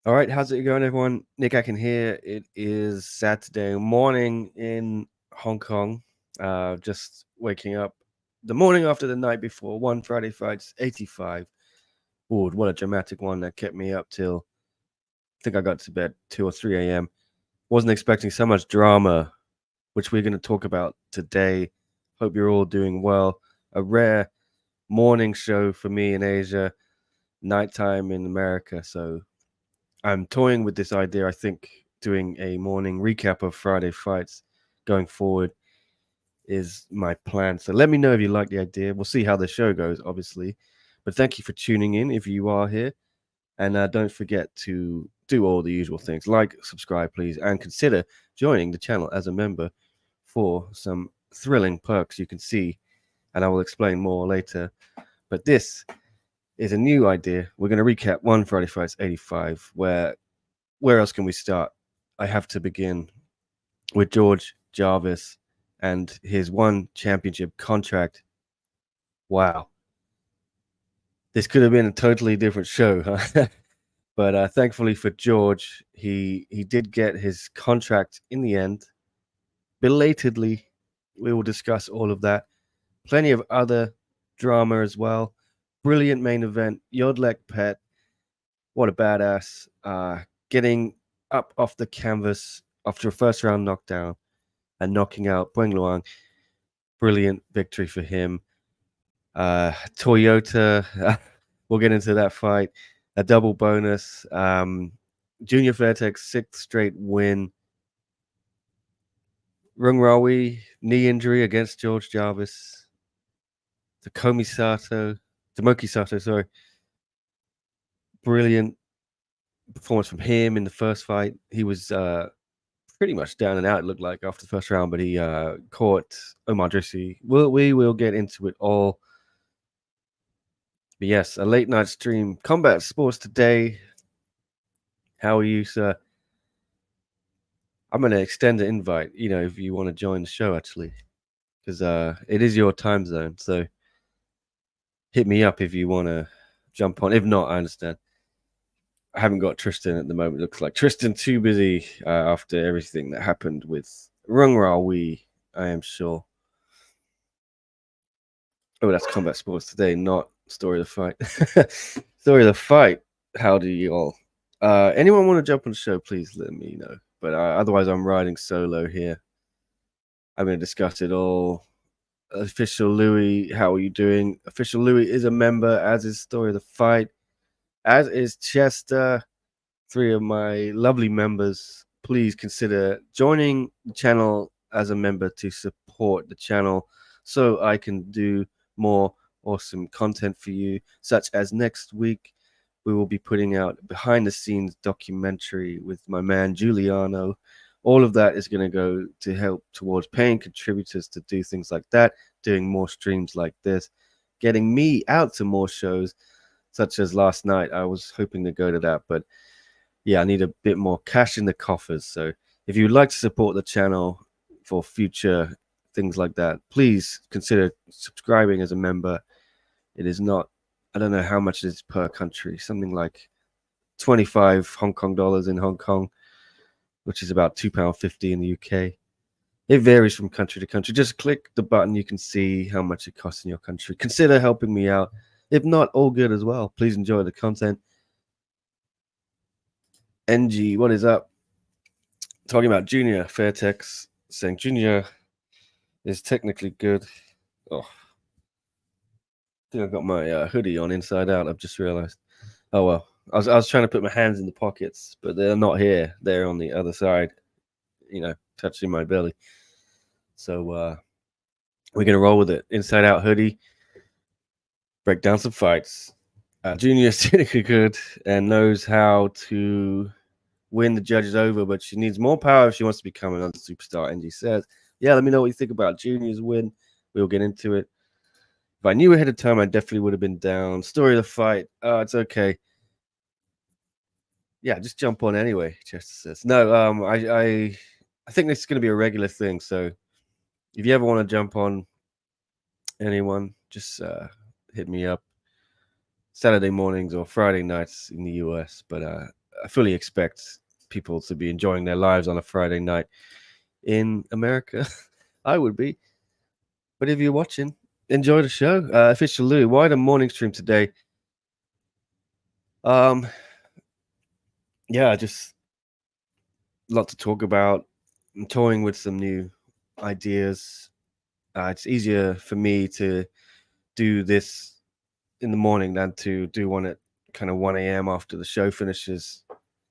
All right, how's it going, everyone? Nick Atkin here. It is Saturday morning in Hong Kong. Just waking up the morning after the night before one Friday fights, 85. Ooh, what a dramatic one that kept me up till I think I got to bed 2 or 3 a.m. Wasn't expecting so much drama, which we're going to talk about today. Hope you're all doing well. A rare morning show for me in Asia, nighttime in America. So I'm toying with this idea. I think doing a morning recap of Friday fights going forward is my plan. So let me know if you like the idea. We'll see how the show goes, obviously. But thank you for tuning in if you are here. And don't forget to do all the usual things like subscribe, please, and consider joining the channel as a member for some thrilling perks you can see. And I will explain more later. But this is a new idea. We're going to recap one Friday Fights 85, where else can we start? I have to begin with George Jarvis and his one championship contract. Wow. This could have been a totally different show, huh? But thankfully for George, he did get his contract in the end. Belatedly, we will discuss all of that. Plenty of other drama as well. Brilliant main event. Yodlek Pet, what a badass. Getting up off the canvas after a first round knockdown and knocking out Bueng Luang. Brilliant victory for him. Toyota, we'll get into that fight. A double bonus. Junior Fairtex, sixth straight win. Rungrawee, knee injury against George Jarvis. Tomoki Sato, sorry. Brilliant performance from him in the first fight. He was pretty much down and out, it looked like, after the first round, but he caught Omar Drissi. We will get into it all. But yes, a late night stream. Combat Sports Today. How are you, sir? I'm going to extend the invite, if you want to join the show, actually, because it is your time zone. So hit me up if you want to jump on. If not, I understand. I haven't got Tristan at the moment. Looks like Tristan too busy after everything that happened with Rungrawee, I am sure. Oh, that's Combat Sports Today, not Story of the Fight. Story of the Fight. How do you all? Anyone want to jump on the show? Please let me know. But otherwise, I'm riding solo here. I'm going to discuss it all. Official Louis, how are you doing? Official Louis is a member, as is Story of the Fight, as is Chester. Three of my lovely members. Please consider joining the channel as a member to support the channel so I can do more awesome content for you, such as next week we will be putting out behind the scenes documentary with my man Giuliano. All of that is going to go to help towards paying contributors to do things like that, doing more streams like this, getting me out to more shows, such as last night. I was hoping to go to that, but yeah, I need a bit more cash in the coffers. So if you'd like to support the channel for future things like that, please consider subscribing as a member. It is not, I don't know how much it is per country, something like 25 Hong Kong dollars in Hong Kong, which is about £2.50 in the UK. It varies from country to country. Just click the button, you can see how much it costs in your country. Consider helping me out. If not, all good as well. Please enjoy the content. NG, what is up? Talking about Junior Fairtex, saying Junior is technically good. Oh, I think I've got my hoodie on inside out. I've just realized. Oh well, I was trying to put my hands in the pockets, but they're not here. They're on the other side, touching my belly. So we're gonna roll with it. Inside out hoodie. Break down some fights. Junior is technically good and knows how to win the judges over, but she needs more power if she wants to become another superstar. NG says, yeah, let me know what you think about Junior's win. We'll get into it. If I knew ahead of time, I definitely would have been down. Story of the fight. Oh, it's okay. Yeah, just jump on anyway, Chester says. No, I think this is going to be a regular thing. So if you ever want to jump on anyone, just hit me up. Saturday mornings or Friday nights in the US. But I fully expect people to be enjoying their lives on a Friday night in America. I would be. But if you're watching, enjoy the show. Official Lou, why the morning stream today? Yeah, just a lot to talk about. I'm toying with some new ideas. It's easier for me to do this in the morning than to do one at kind of 1 a.m. after the show finishes.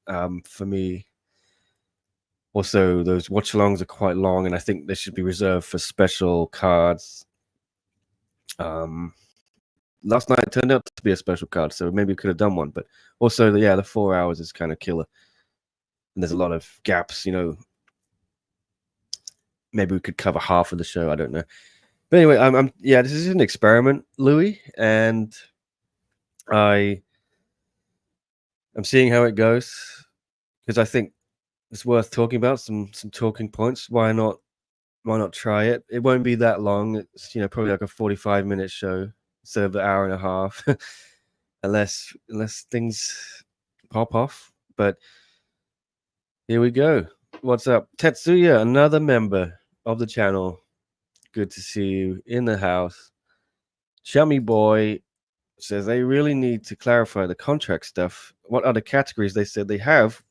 For me, also, those watch-alongs are quite long, and I think they should be reserved for special cards. Last night turned out to be a special card, so maybe we could have done one. But also, the 4 hours is kind of killer, and there's a lot of gaps. Maybe we could cover half of the show. I don't know. But anyway, this is an experiment, Louis, and I'm seeing how it goes because I think it's worth talking about some talking points. Why not try it? It won't be that long. It's probably like a 45-minute show instead of an hour and a half, unless things pop off. But here we go. What's up, Tetsuya? Another member of the channel. Good to see you in the house. Chummy Boy says they really need to clarify the contract stuff. What other categories they said they have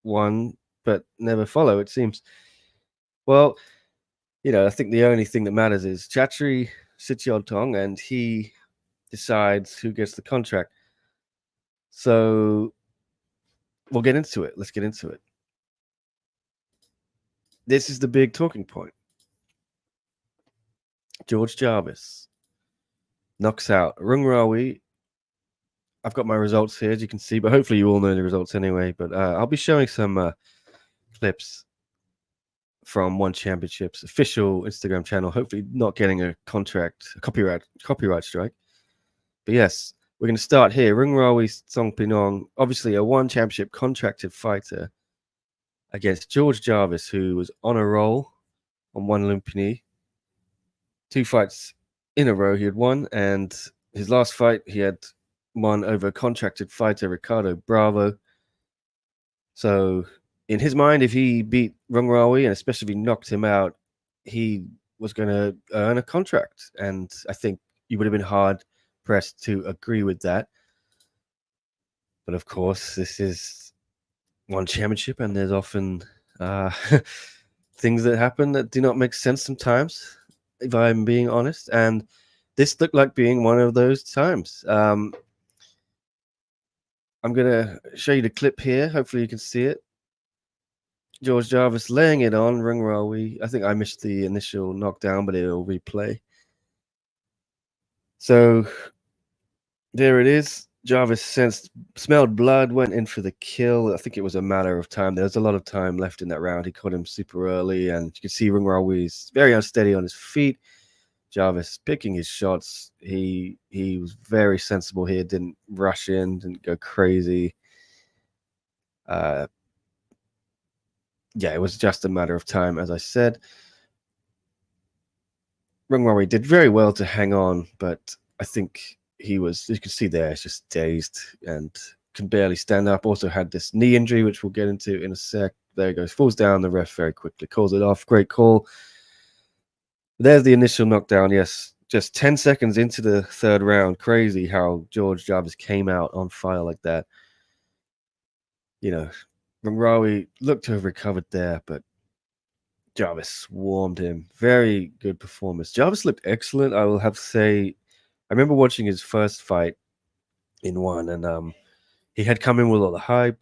one but never follow, it seems. Well, I think the only thing that matters is Chatri Sityeoltong, and he decides who gets the contract. So we'll get into it. Let's get into it. This is the big talking point. George Jarvis knocks out Rungrawee. I've got my results here, as you can see, but hopefully you all know the results anyway. But I'll be showing some clips from One Championship's official Instagram channel. Hopefully not getting a copyright strike. But yes, we're going to start here. Rungrawee Songpinong, obviously a One Championship contracted fighter, against George Jarvis, who was on a roll on One Lumpini. 2 fights in a row he had won, and his last fight he had won over contracted fighter Ricardo Bravo. So in his mind, if he beat Rungrawee, and especially if he knocked him out, he was going to earn a contract. And I think you would have been hard pressed to agree with that. But of course, this is One Championship, and there's often things that happen that do not make sense sometimes, if I'm being honest. And this looked like being one of those times. I'm going to show you the clip here. Hopefully you can see it. George Jarvis laying it on Rungrawee. I think I missed the initial knockdown, but it'll replay. So there it is. Jarvis smelled blood, went in for the kill. I think it was a matter of time. There was a lot of time left in that round. He caught him super early, and you can see Rungrawee very unsteady on his feet. Jarvis picking his shots. He was very sensible here. Didn't rush in. Didn't go crazy. It was just a matter of time, as I said. Rungrawee did very well to hang on, but I think he was, you can see there, it's just dazed and can barely stand up. Also had this knee injury, which we'll get into in a sec. There he goes, falls down. The ref very quickly calls it off. Great call. There's the initial knockdown. Yes, just 10 seconds into the third round. Crazy how George Jarvis came out on fire like that. Rungrawee looked to have recovered there, but Jarvis swarmed him. Very good performance. Jarvis looked excellent, I will have to say. I remember watching his first fight in One, and he had come in with all the hype,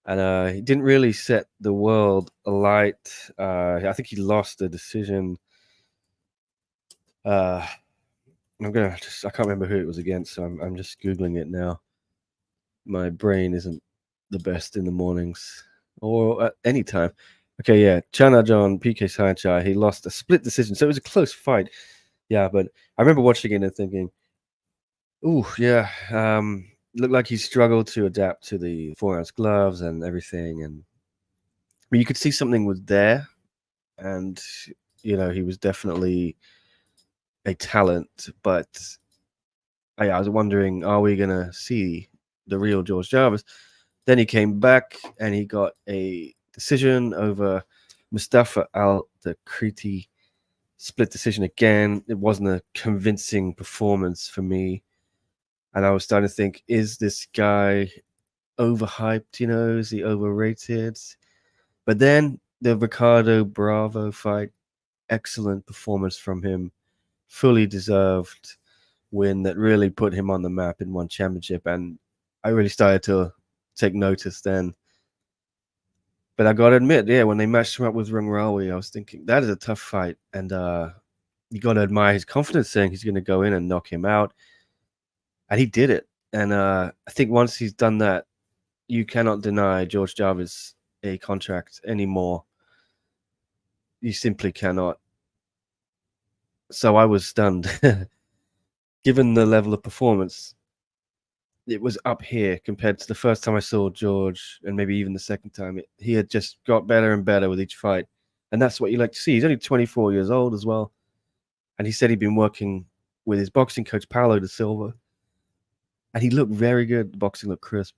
and he didn't really set the world alight. I think he lost the decision. I can't remember who it was against, so I'm just Googling it now. My brain isn't the best in the mornings or at any time. Okay, yeah, Chana John, PK Sanchai, he lost a split decision, so it was a close fight. Yeah, but I remember watching it and thinking, ooh, yeah, looked like he struggled to adapt to the 4-ounce gloves and everything. But you could see something was there, and he was definitely a talent. But I was wondering, are we gonna see the real George Jarvis? Then he came back and he got a decision over Mustafa Al-Dakriti. Split decision again. It wasn't a convincing performance for me. And I was starting to think, is this guy overhyped? Is he overrated? But then the Ricardo Bravo fight, excellent performance from him. Fully deserved win that really put him on the map in one championship. And I really started to take notice then. But I got to admit, yeah, when they matched him up with Rungrawee, I was thinking, that is a tough fight. And you got to admire his confidence saying he's going to go in and knock him out. And he did it. And I think once he's done that, you cannot deny George Jarvis a contract anymore. You simply cannot. So I was stunned. Given the level of performance, it was up here compared to the first time I saw George, and maybe even the second time. He had just got better and better with each fight. And that's what you like to see. He's only 24 years old as well. And he said he'd been working with his boxing coach, Paulo da Silva. And he looked very good. The boxing looked crisp.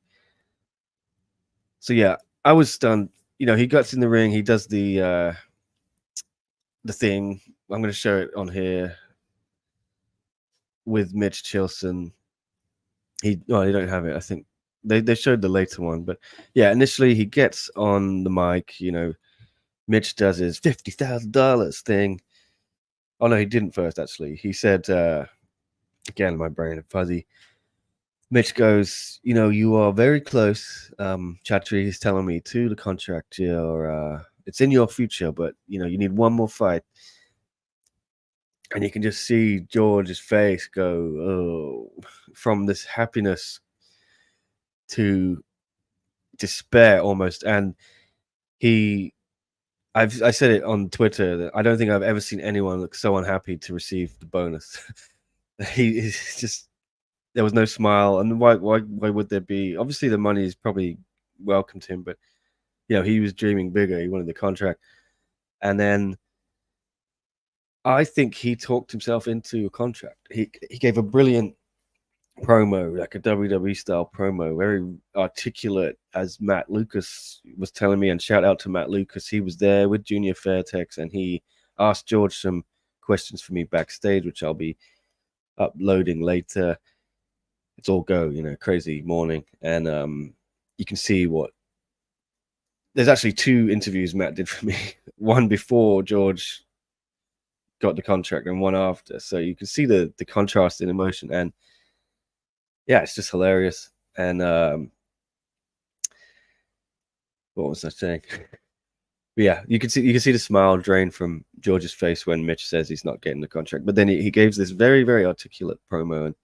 So, yeah, I was stunned. He gets in the ring. He does the thing. I'm going to show it on here with Mitch Chilson. They don't have it. I think they showed the later one. But, yeah, initially he gets on the mic. Mitch does his $50,000 thing. Oh, no, he didn't first, actually. He said, again, my brain is fuzzy. Mitch goes, you are very close. Chatri is telling me to the contract. It's in your future, but, you need one more fight. And you can just see George's face go, oh, from this happiness to despair almost. And I said it on Twitter that I don't think I've ever seen anyone look so unhappy to receive the bonus. He's just, there was no smile. And why would there be? Obviously, the money is probably welcome to him, but he was dreaming bigger. He wanted the contract, and then I think he talked himself into a contract. He gave a brilliant promo, like a WWE style promo, very articulate, as Matt Lucas was telling me. And shout out to Matt Lucas. He was there with Junior Fairtex, and he asked George some questions for me backstage, which I'll be uploading later. It's all go, crazy morning. And you can see there's actually 2 interviews Matt did for me. One before George got the contract and one after. So you can see the contrast in emotion. And yeah, it's just hilarious. And what was I saying? Yeah, you can see the smile drain from George's face when Mitch says he's not getting the contract. But then he gave this very, very articulate promo, and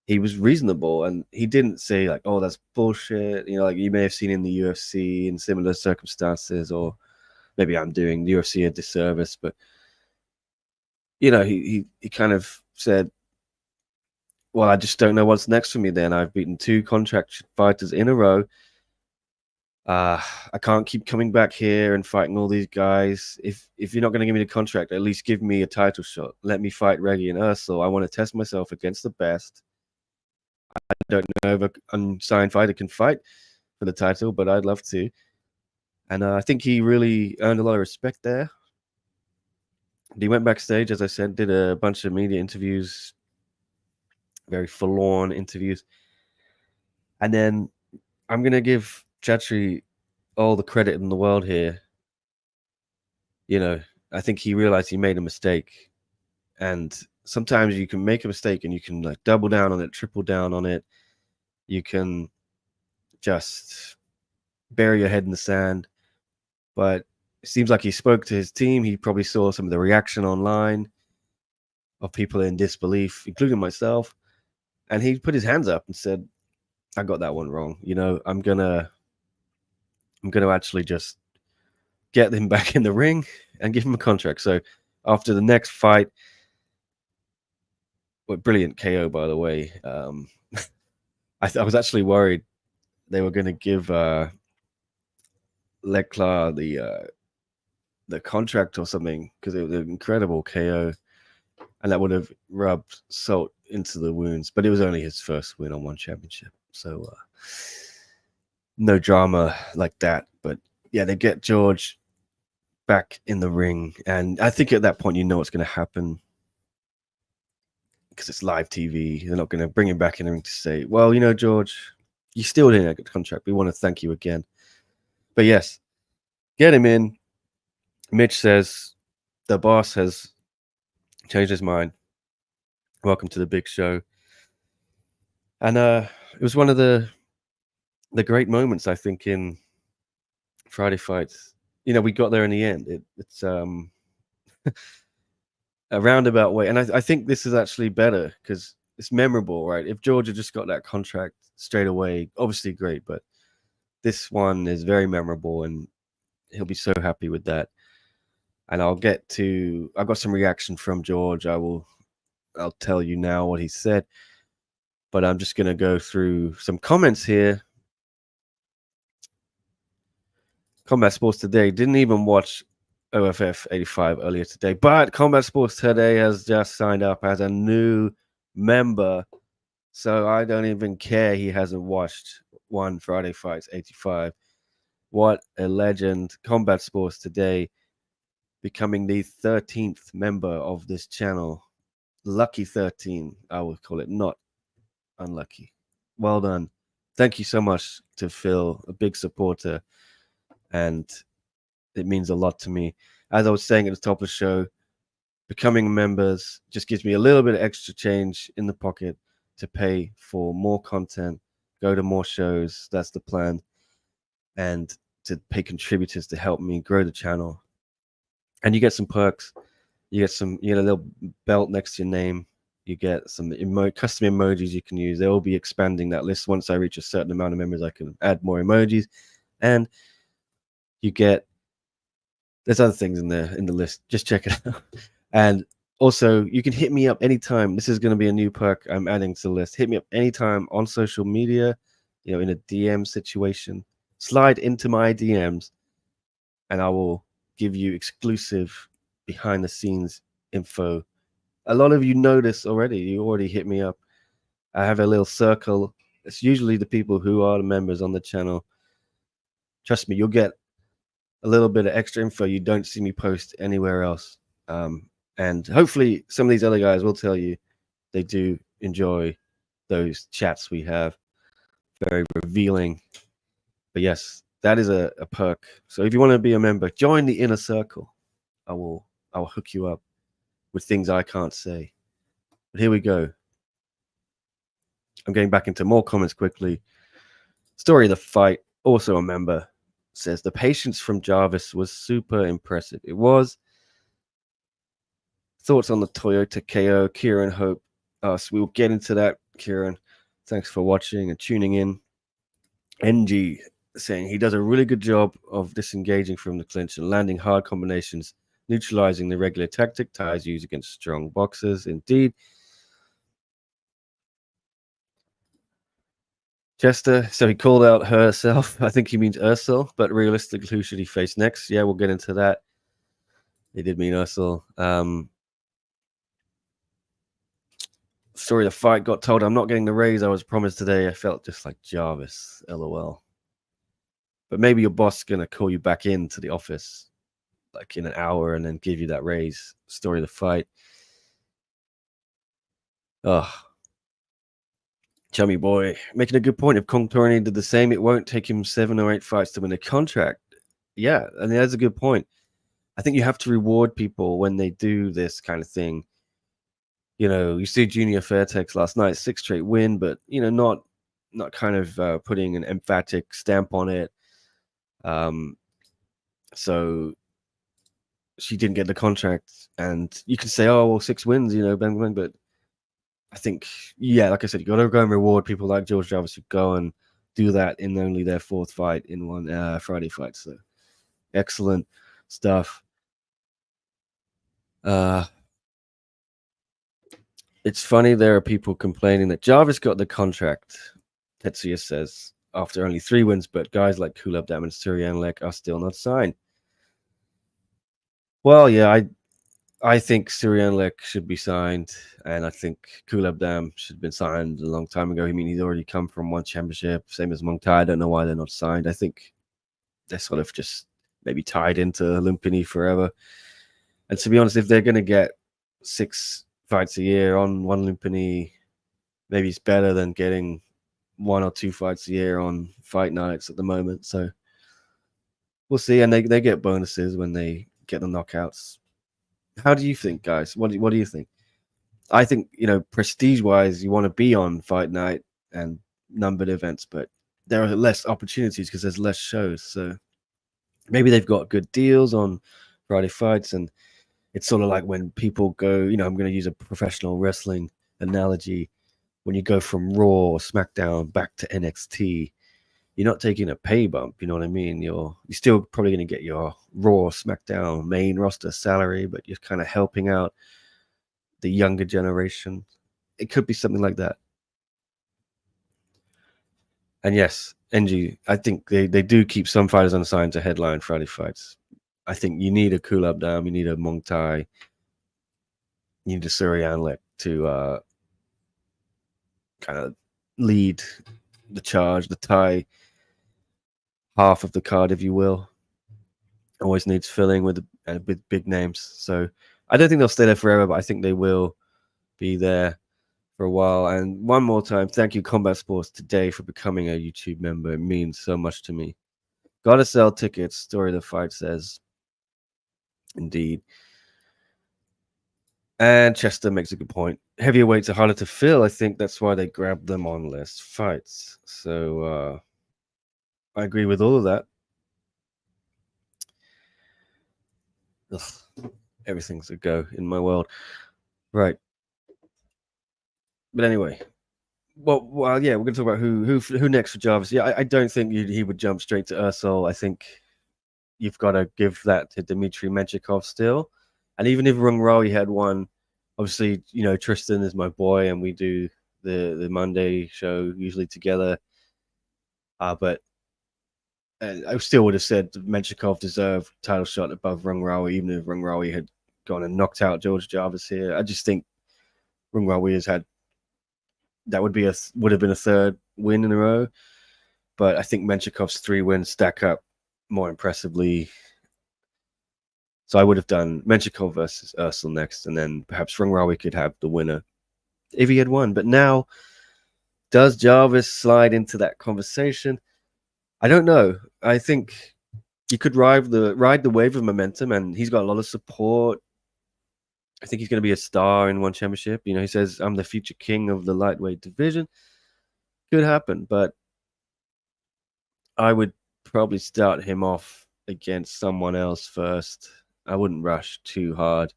he was reasonable, and he didn't say like, "Oh, that's bullshit." Like you may have seen in the UFC in similar circumstances, or maybe I'm doing the UFC a disservice. But he kind of said, "Well, I just don't know what's next for me. Then I've beaten 2 contract fighters in a row. I can't keep coming back here and fighting all these guys. If you're not going to give me the contract, at least give me a title shot. Let me fight Reggie and Ursel. I want to test myself against the best. I don't know if an unsigned fighter can fight for the title, but I'd love to." And I think he really earned a lot of respect there. He went backstage, as I said, did a bunch of media interviews, very forlorn interviews. And then I'm going to give Chatri all the credit in the world here. I think he realized he made a mistake. And sometimes you can make a mistake and you can like double down on it, triple down on it. You can just bury your head in the sand. But it seems like he spoke to his team. He probably saw some of the reaction online of people in disbelief, including myself. And he put his hands up and said, I got that one wrong. I'm gonna actually just get him back in the ring and give him a contract. So after the next fight, brilliant KO, by the way. I was actually worried they were going to give Leclerc the contract or something, because it was an incredible KO, and that would have rubbed salt into the wounds. But it was only his first win on one championship. So no drama like that. But yeah, they get George back in the ring, and I think at that point you know what's going to happen because it's live TV. They're not going to bring him back in the ring to say, "Well, George, you still didn't get the contract. We want to thank you again." But yes, get him in. Mitch says the boss has changed his mind. Welcome to the big show. And it was one of the great moments, I think, in Friday Fights. We got there in the end. It's a roundabout way. And I think this is actually better because it's memorable, right? If George had just got that contract straight away, obviously great. But this one is very memorable, and he'll be so happy with that. And I've got some reaction from George. I'll tell you now what he said. But I'm just going to go through some comments here. Combat Sports Today didn't even watch OFF 85 earlier today, but Combat Sports Today has just signed up as a new member, so I don't even care he hasn't watched one Friday Fights 85. What a legend. Combat Sports Today becoming the 13th member of this channel. Lucky 13, I would call it, not unlucky. Well done. Thank you so much to Phil, a big supporter, and it means a lot to me. As I was saying at the top of the show, becoming members just gives me a little bit of extra change in the pocket to pay for more content, go to more shows. That's the plan. And to pay contributors to help me grow the channel. And you get some perks. You get a little belt next to your name. You get some custom emojis you can use. They will be expanding that list. Once I reach a certain amount of members, I can add more emojis. And there's other things in the list. Just check it out. And also, you can hit me up anytime. This is going to be a new perk I'm adding to the list. Hit me up anytime on social media, in a DM situation. Slide into my DMs, and I will give you exclusive behind-the-scenes info. A lot of you know this already. You already hit me up. I have a little circle. It's usually the people who are the members on the channel. Trust me, you'll get a little bit of extra info you don't see me post anywhere else. And hopefully some of these other guys will tell you they do enjoy those chats we have. Very revealing. But yes, that is a perk. So if you want to be a member, join the inner circle. I will hook you up with things I can't say. But here we go. I'm getting back into more comments quickly. Story of the fight, also a member, says the patience from Jarvis was super impressive. It was. Thoughts on the Toyota KO, Kieran Hope. So we will get into that, Kieran. Thanks for watching and tuning in. NG saying he does a really good job of disengaging from the clinch and landing hard combinations, neutralizing the regular tactic Ty's use against strong boxers. Indeed. Chester, so he called out herself. I think he means Ursel, but realistically, who should he face next? Yeah, we'll get into that. He did mean Ursel. Story of the fight, got told I'm not getting the raise I was promised today. I felt just like Jarvis, LOL. But maybe your boss is going to call you back into the office like in an hour and then give you that raise. Story of the fight. Oh, Chummy boy, making a good point. If Kong Tony did the same, it won't take him 7 or 8 fights to win a contract. Yeah, and that's a good point. I think you have to reward people when they do this kind of thing. You see Junior Fairtex last night, 6 straight win, but not kind of putting an emphatic stamp on it. So she didn't get the contract, and you can say, "Oh, well, 6 wins," bang bang. But I think, yeah, like I said, you got to go and reward people like George Jarvis who go and do that in only their 4th fight in one Friday fight. So excellent stuff. It's funny there are people complaining that Jarvis got the contract, Tetsuya says, after only 3 wins, but guys like Kulab, Dam, and Suryanlek are still not signed. Well, yeah, I think Surianlek should be signed, and I think Kulabdam should have been signed a long time ago. I mean, he's already come from one championship, same as Mongtai. I don't know why they're not signed. I think they're sort of just maybe tied into Lumpini forever. And to be honest, if they're going to get 6 fights a year on one Lumpini, maybe it's better than getting 1 or 2 fights a year on fight nights at the moment. So we'll see. And they get bonuses when they get the knockouts. How do you think, guys? What do you think? I think, prestige-wise, you want to be on fight night and numbered events, but there are less opportunities because there's less shows. So maybe they've got good deals on Friday fights, and it's sort of like when people go, I'm going to use a professional wrestling analogy. When you go from Raw or SmackDown back to NXT, you're not taking a pay bump. You know what I mean? You're still probably going to get your Raw, SmackDown main roster salary, but you're kind of helping out the younger generation. It could be something like that. And yes, NG, I think they do keep some fighters unsigned to headline Friday fights. I think you need a Kulabdam, you need a Mongtai, you need a Suryanlek to kind of lead the charge, the Thai half of the card, if you will. Always needs filling with big names. So I don't think they'll stay there forever, but I think they will be there for a while. And one more time, thank you, Combat Sports, today for becoming a YouTube member. It means so much to me. Gotta sell tickets, Story of the Fight says. Indeed. And Chester makes a good point. Heavyweights are harder to fill. I think that's why they grabbed them on less fights. So I agree with all of that. Ugh, everything's a go in my world. Right. But anyway, well, yeah, we're going to talk about who next for Jarvis. Yeah, I don't think he would jump straight to Ursol. I think you've got to give that to Dmitry Menchikov still. And even if Rungrawee had one, obviously, Tristan is my boy, and we do the Monday show usually together. But I still would have said Menchikov deserved title shot above Rungrawee, even if Rungrawee had gone and knocked out George Jarvis here. I just think Rungrawee has had that would have been a third win in a row, but I think Menchikov's 3 wins stack up more impressively. So I would have done Menchikov versus Ursel next, and then perhaps Rungrawee could have the winner if he had won. But now, does Jarvis slide into that conversation? I don't know. I think you could ride the wave of momentum, and he's got a lot of support. I think he's going to be a star in one championship. He says, I'm the future king of the lightweight division. Could happen, but I would probably start him off against someone else first. I wouldn't rush too hard.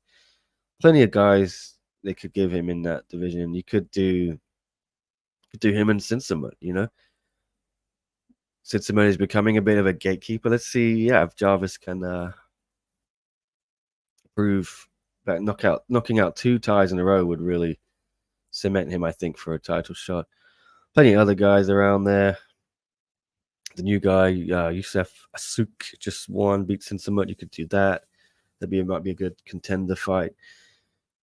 Plenty of guys they could give him in that division. You could do him and Sinsamut, Sinsamut is becoming a bit of a gatekeeper. Let's see, if Jarvis can prove that knocking out 2 ties in a row would really cement him, I think, for a title shot. Plenty of other guys around there. The new guy, Youssef Asuk, just won, beat Sinsamut. You could do that. Might be a good contender fight.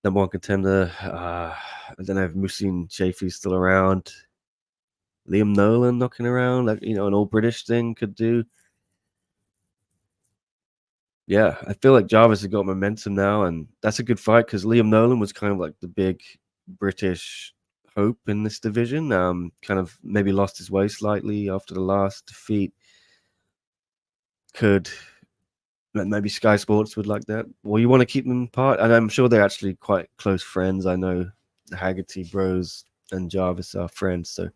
Number 1 contender. I don't know if Musin Shafi's still around. Liam Nolan knocking around, like an all British thing could do. Yeah, I feel like Jarvis has got momentum now, and that's a good fight because Liam Nolan was kind of like the big British hope in this division. Kind of maybe lost his way slightly after the last defeat. Maybe Sky Sports would like that. Well, you want to keep them apart, and I'm sure they're actually quite close friends. I know the Haggerty bros and Jarvis are friends, so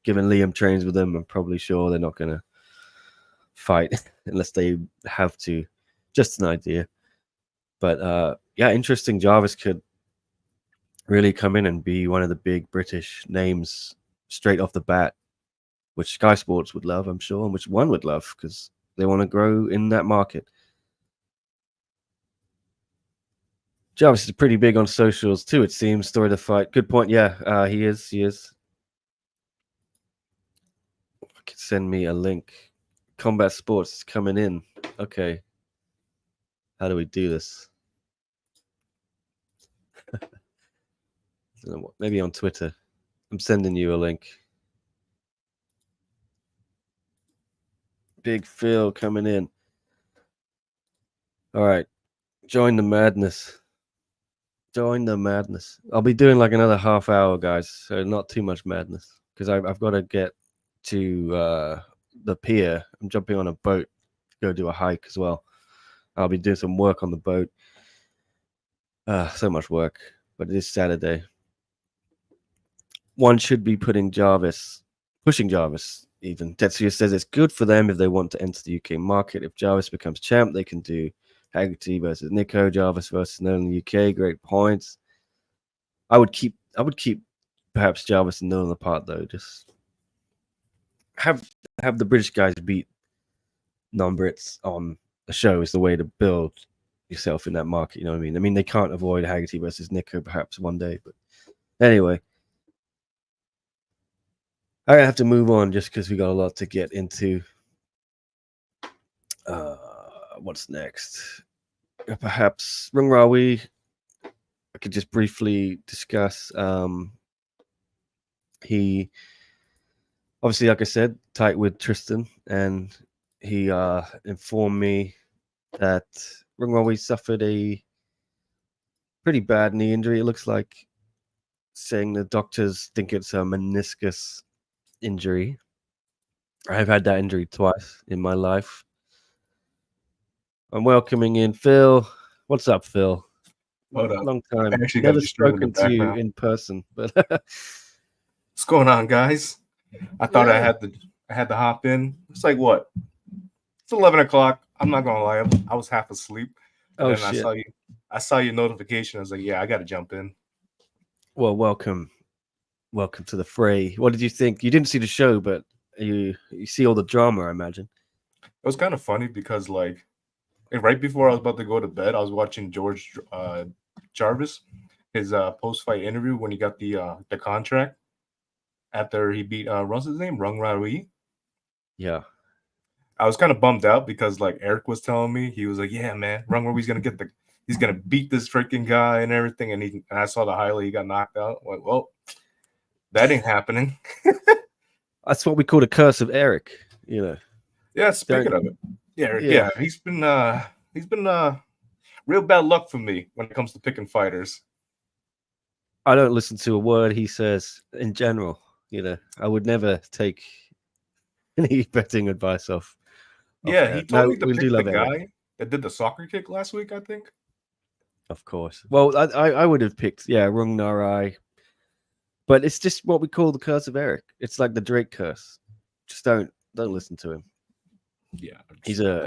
given Liam trains with them, I'm probably sure they're not going to fight unless they have to. Just an idea. But interesting. Jarvis could really come in and be one of the big British names straight off the bat, which Sky Sports would love, I'm sure, and which one would love because they want to grow in that market. Jarvis is pretty big on socials too, it seems. Story of the Fight. Good point. Yeah, he is. Could send me a link. Combat Sports is coming in. Okay. How do we do this? don't know what, maybe on Twitter. I'm sending you a link. Big Phil coming in. All right. Join the madness. Join the madness. I'll be doing like another half hour, guys. So not too much madness because I've got to get to the pier. I'm jumping on a boat to go do a hike as well. I'll be doing some work on the boat. So much work, but it is Saturday. One should be pushing Jarvis even. Tetsuya says it's good for them if they want to enter the UK market. If Jarvis becomes champ, they can do Haggerty versus Nico, Jarvis versus Nolan in the UK. Great points. I would keep perhaps Jarvis and Nolan apart though. Just have the British guys beat non-Brits on a show is the way to build yourself in that market. You know what I mean? I mean they can't avoid Haggerty versus Nico perhaps one day, but anyway. I have to move on just because we got a lot to get into. What's next? Perhaps Rungrawee. I could just briefly discuss. He obviously, like I said, tight with Tristan, and he informed me that Rungrawee suffered a pretty bad knee injury. It looks like, saying the doctors think it's a meniscus injury. I've had that injury twice in my life. I'm welcoming in Phil. What's up, Phil? What up? Long time. Never spoken to you in person, but what's going on, guys? I thought I had to hop in. It's like what? It's 11 o'clock. I'm not gonna lie, I was half asleep. And then shit. I saw your notification. I was like, yeah, I gotta jump in. Well, welcome to the fray. What did you think? You didn't see the show, but you see all the drama, I imagine. It was kind of funny because like right before I was about to go to bed, I was watching George Jarvis, his post-fight interview when he got the contract after he beat what's his name, Rungrawee. Yeah, I was kind of bummed out because like Eric was telling me, he was like, "Yeah, man, Rungrawee he's gonna beat this freaking guy and everything." And I saw the highlight, he got knocked out. I'm like, well, that ain't happening. That's what we call the curse of Eric. You know. Yeah. Speaking of it, yeah, he's been real bad luck for me when it comes to picking fighters. I don't listen to a word he says in general. You know, I would never take any betting advice off. Yeah, he told me to pick the guy that did the soccer kick last week, I think. Of course. Well, I would have picked, Rungrawee. But it's just what we call the curse of Eric. It's like the Drake curse. Just don't listen to him. Yeah.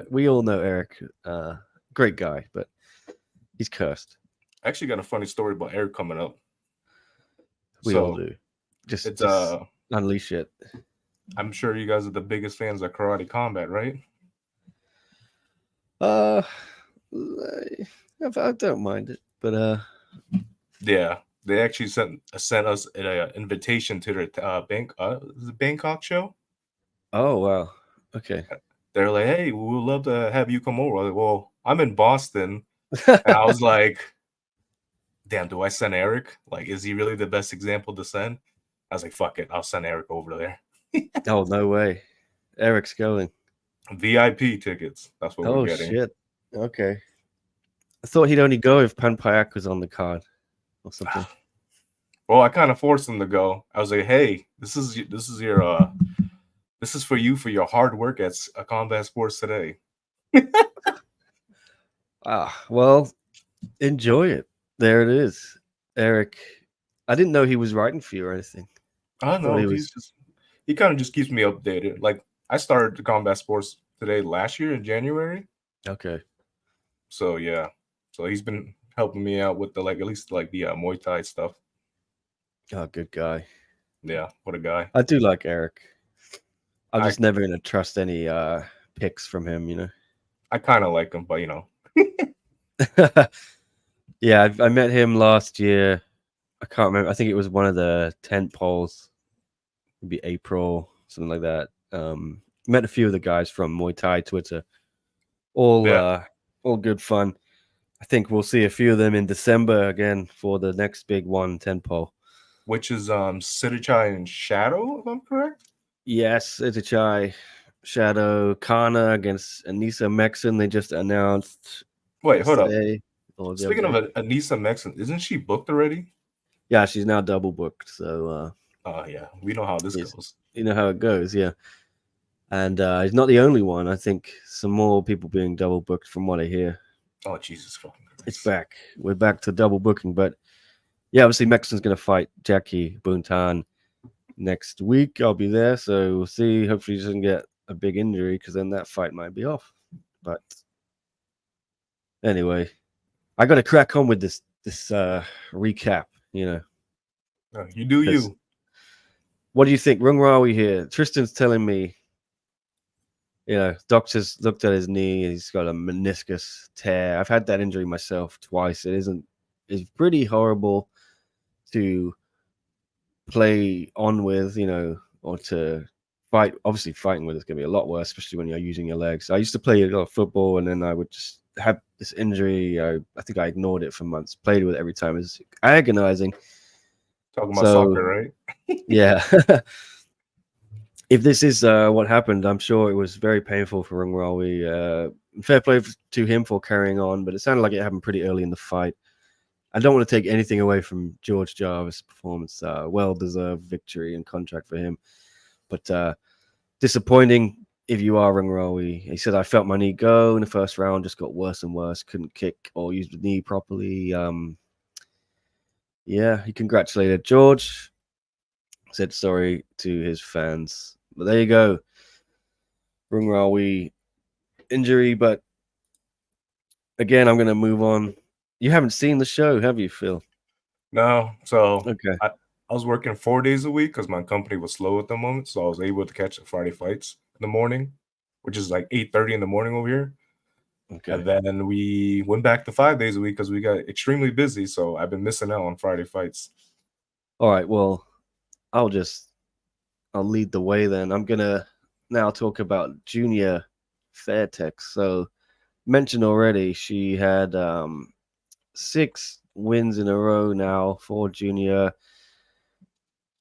We all know Eric, great guy, but he's cursed. I actually got a funny story about Eric coming up. We all do. Just unleash it. I'm sure you guys are the biggest fans of Karate Combat, right? I don't mind it, but yeah, they actually sent us an invitation to their Bangkok show. Oh wow, okay. They're like, hey, we would love to have you come over. I was like, well, I'm in Boston, and I was like, damn, do I send Eric? Like, is he really the best example to send? I was like, fuck it, I'll send Eric over there. Oh, no way. Eric's going. VIP tickets. That's what we're getting. Oh, shit. Okay. I thought he'd only go if Panpayak was on the card or something. Well, I kind of forced him to go. I was like, hey, this is for you for your hard work at Combat Sports Today. Well, enjoy it. There it is. Eric, I didn't know he was writing for you or anything. I don't know. He kind of just keeps me updated. Like, I started the Combat Sports Today last year in January. Okay. So, yeah. So, he's been helping me out with the, like, at least, like, the Muay Thai stuff. Oh, good guy. Yeah, what a guy. I do like Eric. I'm just never going to trust any picks from him, you know? I kind of like him, but, you know. Yeah, I met him last year. I can't remember. I think it was one of the tent poles. Maybe April, something like that. Met a few of the guys from Muay Thai Twitter. All good fun. I think we'll see a few of them in December again for the next big one, tent pole. which is Sitachai and Shadow, if I'm correct. Yes, Sitachai, Shadow, Kana against Anissa Mexon. They just announced. Wait, hold up. Speaking of Anissa Mexon, isn't she booked already? Yeah, she's now double booked. So. Yeah, we know how this goes. You know how it goes, yeah. And he's not the only one. I think some more people being double booked from what I hear. Oh, Jesus Christ. It's back. We're back to double booking. But yeah, obviously Mexon's going to fight Jackie Buntan next week. I'll be there. So we'll see. Hopefully he doesn't get a big injury because then that fight might be off. But anyway, I got to crack on with this recap, you know. You do you. What do you think? Rungrawee here. Tristan's telling me, you know, doctors looked at his knee. He's got a meniscus tear. I've had that injury myself twice. It's pretty horrible to play on with, you know, or to fight. Obviously, fighting with is going to be a lot worse, especially when you're using your legs. I used to play a lot of football, and then I would just have this injury. I think I ignored it for months. Played with it every time. It's agonizing. Talking about soccer, right? Yeah. If this is what happened, I'm sure it was very painful for Rungrawee. Fair play to him for carrying on, but it sounded like it happened pretty early in the fight. I don't want to take anything away from George Jarvis' performance. Well-deserved victory and contract for him. But disappointing if you are Rungrawee. He said, I felt my knee go in the first round, just got worse and worse. Couldn't kick or use the knee properly. Yeah, he congratulated George. Said sorry to his fans. But there you go. Rungrawee injury, but again, I'm going to move on. You haven't seen the show, have you, Phil? No. So okay. I was working 4 days a week because my company was slow at the moment. So I was able to catch the Friday fights in the morning, which is like 8:30 in the morning over here. Okay. And then we went back to 5 days a week because we got extremely busy. So I've been missing out on Friday fights. All right. Well, I'll lead the way then. I'm going to now talk about Junior Fairtex. So mentioned already, she had 6 wins in a row now for Junior.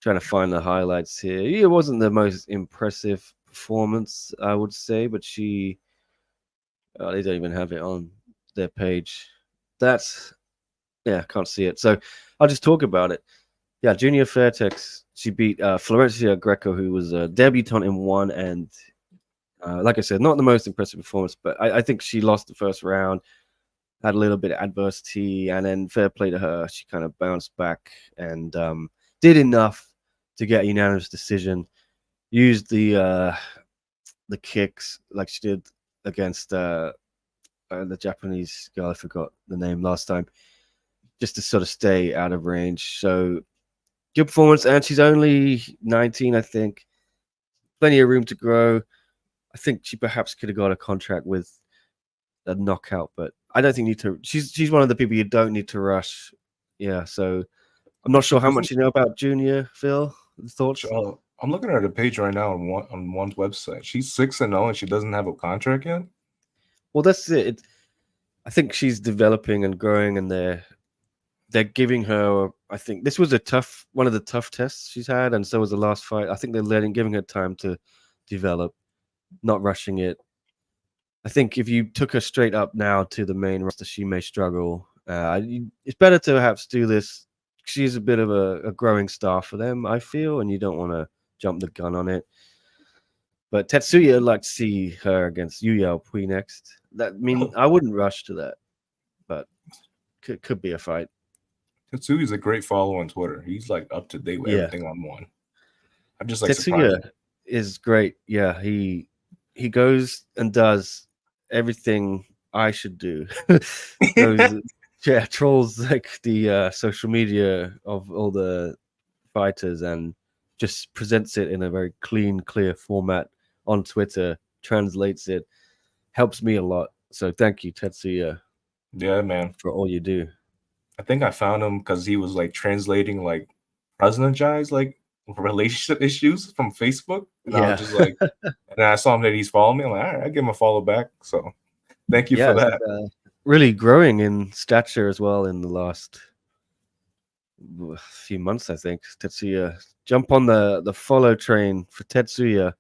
Trying to find the highlights here. It wasn't the most impressive performance, I would say, but they don't even have it on their page. Can't see it. So I'll just talk about it. Yeah, Junior Fairtex, she beat Florencia Greco, who was a debutant in 1, and like I said, not the most impressive performance, but I think she lost the first round, had a little bit of adversity, and then fair play to her. She kind of bounced back and did enough to get a unanimous decision. Used the kicks like she did against the Japanese girl. I forgot the name last time, just to sort of stay out of range. So good performance, and she's only 19, I think. Plenty of room to grow. I think she perhaps could have got a contract with a knockout, but I don't think you need to. She's one of the people you don't need to rush. Yeah, so I'm not sure how much you know about Junior, Phil. Thoughts? I'm looking at her page right now on one's website. She's 6-0 and she doesn't have a contract yet. Well, that's it. I think she's developing and growing, and they're giving her. I think this was one of the tough tests she's had, and so was the last fight. I think they're giving her time to develop, not rushing it. I think if you took her straight up now to the main roster, she may struggle. It's better to perhaps do this. She's a bit of a growing star for them, I feel, and you don't want to jump the gun on it. But Tetsuya, I'd like to see her against Yuya Pui next. I wouldn't rush to that, but could be a fight. Tetsuya's a great follow on Twitter. He's like up to date with everything on one. I'm just like Tetsuya is great. Yeah, he goes and does everything I should do. Trolls like the social media of all the fighters and just presents it in a very clean, clear format on Twitter, translates it, helps me a lot. So thank you, Tetsuya. Yeah, man. For all you do. I think I found him because he was like translating like President Jai's like relationship issues from Facebook. And I was just like, and I saw him that he's following me. I'm like, all right, I give him a follow back. So thank you for that. Really growing in stature as well in the last a few months, I think. Tetsuya, jump on the follow train for Tetsuya.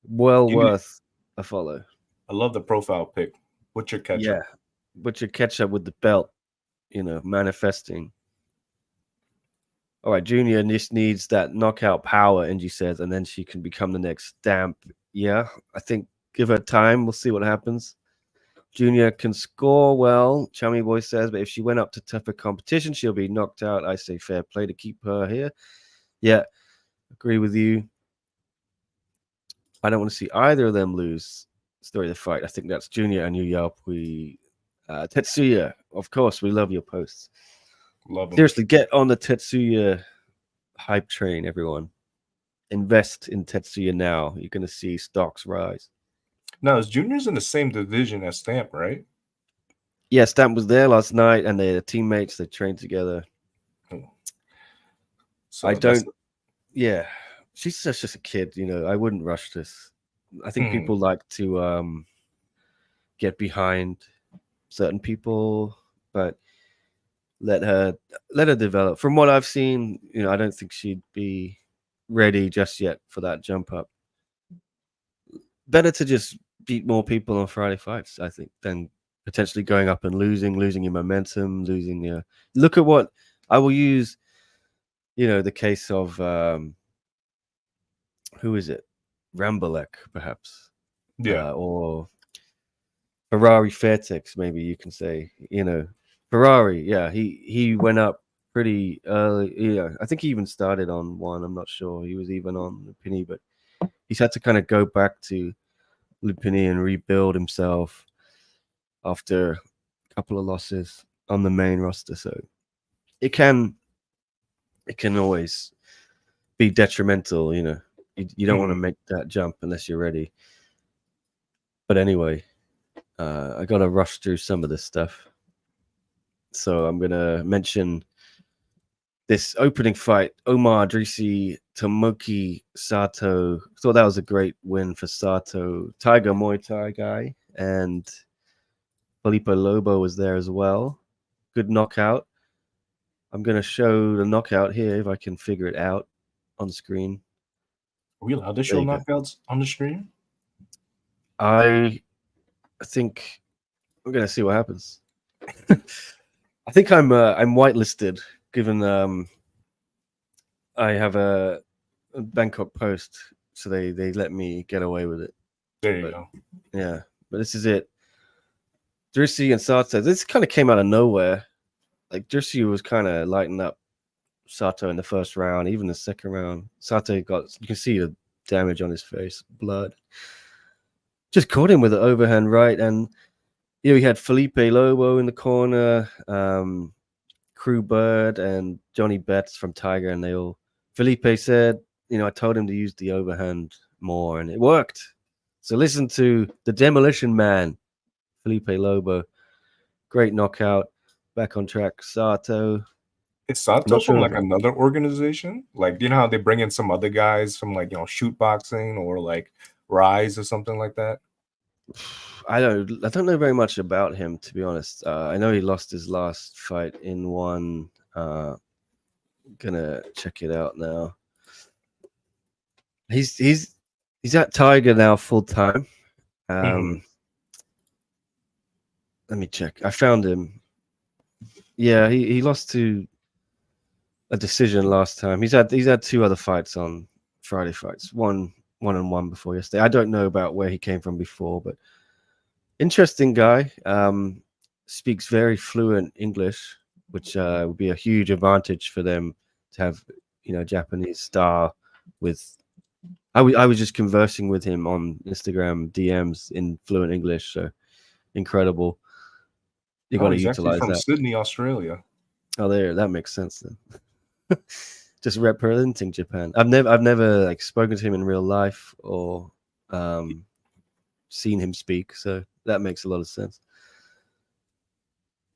Well worth a follow. I love the profile pic. Butcher Ketchup. Yeah, Butcher Ketchup with the belt, manifesting. All right, Junior just needs that knockout power, Angie says, and then she can become the next Stamp. Yeah, I think give her time. We'll see what happens. Junior can score well, Chummy Boy says, but if she went up to tougher competition, she'll be knocked out. I say fair play to keep her here. Yeah, agree with you. I don't want to see either of them lose. Story of the fight. I think that's Junior and Yu Yaopui. Tetsuya, of course, we love your posts. Love them. Seriously, get on the Tetsuya hype train, everyone. Invest in Tetsuya now. You're going to see stocks rise. Now, is Junior's in the same division as Stamp, right? Yeah, Stamp was there last night, and they're teammates. They trained together. So yeah, she's just a kid, I wouldn't rush this. I think people like to get behind certain people, but let her develop. From what I've seen, I don't think she'd be ready just yet for that jump up. Better to just beat more people on Friday fights, I think, than potentially going up and losing your momentum, losing your. Look at what I will use. The case of who is it? Rambalek, perhaps. Yeah. Or Ferrari Fairtex, maybe you can say. Ferrari, yeah, he went up pretty early. Yeah, I think he even started on one. I'm not sure. He was even on Lupini, but he's had to kind of go back to Lupini and rebuild himself after a couple of losses on the main roster. So it can always be detrimental, You don't want to make that jump unless you're ready. But anyway, I got to rush through some of this stuff. So I'm going to mention this opening fight, Omar Drisi, Tomoki Sato. Thought that was a great win for Sato. Tiger Muay Thai guy. And Felipe Lobo was there as well. Good knockout. I'm going to show the knockout here if I can figure it out on screen. Are we allowed to show knockouts on the screen? I think we're going to see what happens. I think I'm whitelisted, given I have a Bangkok Post, so they let me get away with it. There you go. Yeah, but this is it. Drisi and Sato. This kind of came out of nowhere. Like Drisi was kind of lighting up Sato in the first round, even the second round. Sato you can see the damage on his face, blood. Just caught him with an overhand right, and we had Felipe Lobo in the corner, Crew Bird, and Johnny Betts from Tiger, and they all. Felipe said, I told him to use the overhand more, and it worked. So listen to the Demolition Man, Felipe Lobo. Great knockout. Back on track, Sato. Is Sato from another organization? Like, you know how they bring in some other guys from shoot boxing or like Rise or something like that? I don't know very much about him, to be honest. I know he lost his last fight in one. Gonna check it out now. He's at Tiger now full time. Let me check. I found him. Yeah, he lost to a decision last time. He's had 2 other fights on Friday fights. One and one before yesterday. I don't know about where he came from before, but interesting guy. Speaks very fluent English, which would be a huge advantage for them to have, Japanese star with. I was just conversing with him on Instagram DMs in fluent English, so incredible. You got to utilize from that. Sydney, Australia. Oh, that makes sense then. Just representing Japan. I've never spoken to him in real life or seen him speak, so that makes a lot of sense.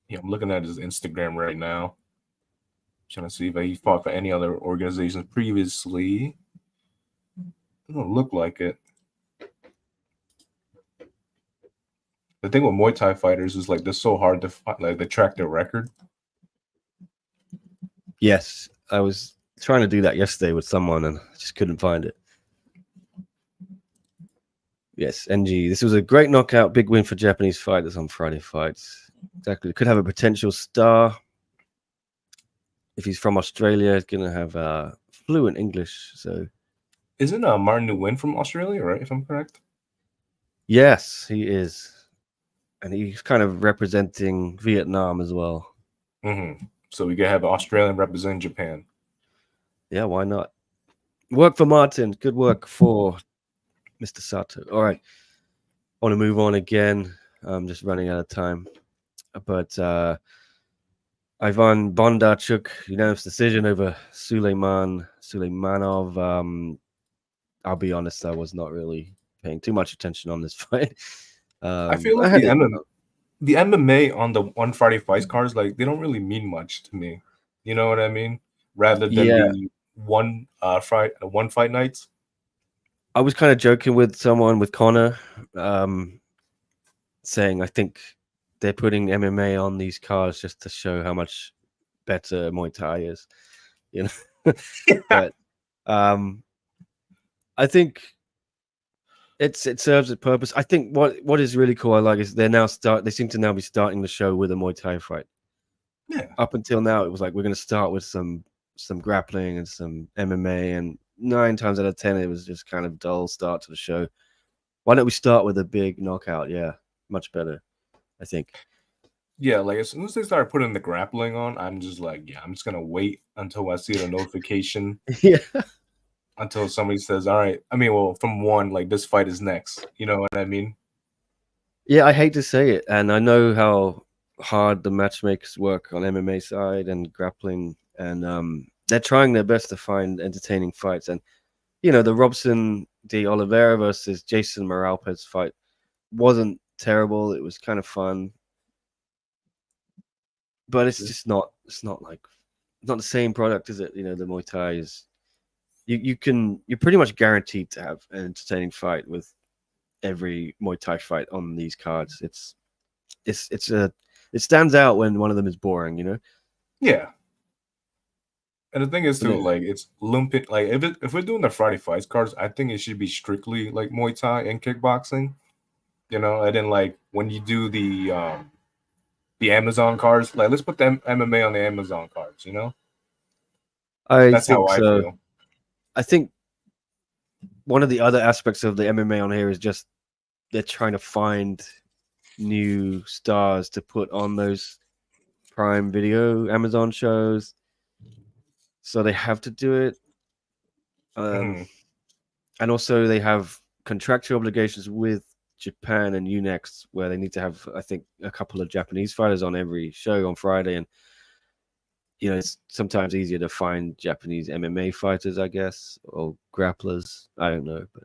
Yeah, I'm looking at his Instagram right now. Trying to see if he fought for any other organizations previously. It don't look like it. The thing with Muay Thai fighters is they're so hard to track their record. Yes, I was trying to do that yesterday with someone and just couldn't find it. Yes, NG. This was a great knockout, big win for Japanese fighters on Friday Fights. Exactly. Could have a potential star. If he's from Australia, he's going to have fluent English. So, isn't Martin Nguyen from Australia, right? If I'm correct. Yes, he is. And he's kind of representing Vietnam as well. Mm-hmm. So we could have an Australian representing Japan. Yeah, why not? Work for Martin. Good work for Mr. Sato. All right. I want to move on again. I'm just running out of time. But Ivan Bondarchuk, unanimous decision over Suleimanov. I'll be honest, I was not really paying too much attention on this fight. I feel like the MMA on the One Friday Fights cards, like they don't really mean much to me. You know what I mean? Rather than the one fight nights. I was kind of joking with someone, with Connor, saying I think they're putting MMA on these cards just to show how much better Muay Thai is, you know. But I think it serves its purpose. I think what is really cool I like is they seem to now be starting the show with a Muay Thai fight. Yeah. Up until now, it was like we're going to start with some grappling and some MMA, and 9 times out of 10 it was just kind of dull start to the show. Why don't we start with a big knockout? Yeah, much better, I think. Yeah, like as soon as they start putting the grappling on, I'm just like, yeah, I'm just gonna wait until I see the notification. Yeah. Until somebody says, all right, I mean, well, from one, like this fight is next. You know what I mean? Yeah, I hate to say it, and I know how hard the matchmakers work on MMA side and grappling, and they're trying their best to find entertaining fights. And the Robson de Oliveira versus Jason Moralpez fight wasn't terrible. It was kind of fun, but it's just not. It's not the same product, is it? The Muay Thai is. You're pretty much guaranteed to have an entertaining fight with every Muay Thai fight on these cards. It stands out when one of them is boring, Yeah. And the thing is too, like it's lumping. Like if we're doing the Friday Fights cards, I think it should be strictly like Muay Thai and kickboxing. And then like when you do the Amazon cards, like let's put the MMA on the Amazon cards. That's how I feel. I think one of the other aspects of the MMA on here is just they're trying to find new stars to put on those Prime Video Amazon shows, so they have to do it. And also they have contractual obligations with Japan and Unext where they need to have, I think, a couple of Japanese fighters on every show on Friday, and it's sometimes easier to find Japanese MMA fighters, I guess, or grapplers. I don't know, but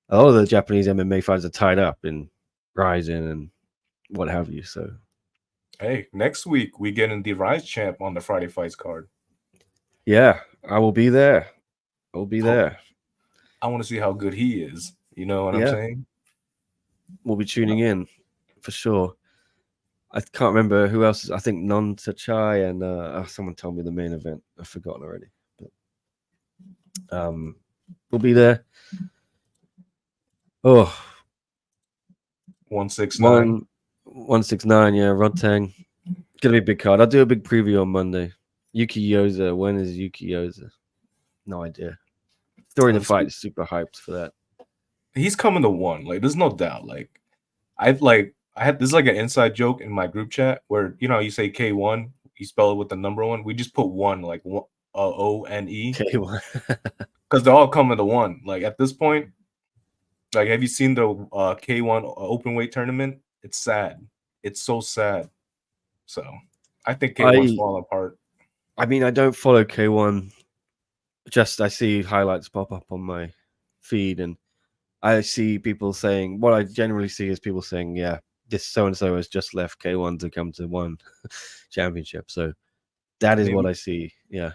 a lot of the Japanese MMA fighters are tied up in Ryzen and what have you. So, hey, next week we get in the Rise champ on the Friday Fights card. Yeah, I will be there. I'll be there. I want to see how good he is. You know what I'm saying? We'll be tuning in for sure. I can't remember who else. I think Non Tachai and someone told me the main event. I've forgotten already. But we'll be there. Oh, 169. 169, yeah, Rodtang. Gonna be a big card. I'll do a big preview on Monday. Yuki Yoza. When is Yuki Yoza? No idea. Story of the fight is super hyped for that. He's coming to 1. Like, there's no doubt. Like, I had this like an inside joke in my group chat where you say K1, you spell it with the number 1. We just put 1 like ONE. K1. Because they're all coming to 1. Like at this point, like have you seen the K1 open weight tournament? It's sad. It's so sad. So I think K1's falling apart. I mean, I don't follow K1. Just I see highlights pop up on my feed, and I see people saying, what I generally see is people saying, yeah, this so-and-so has just left K1 to come to 1 championship. So that is what I see. Yeah.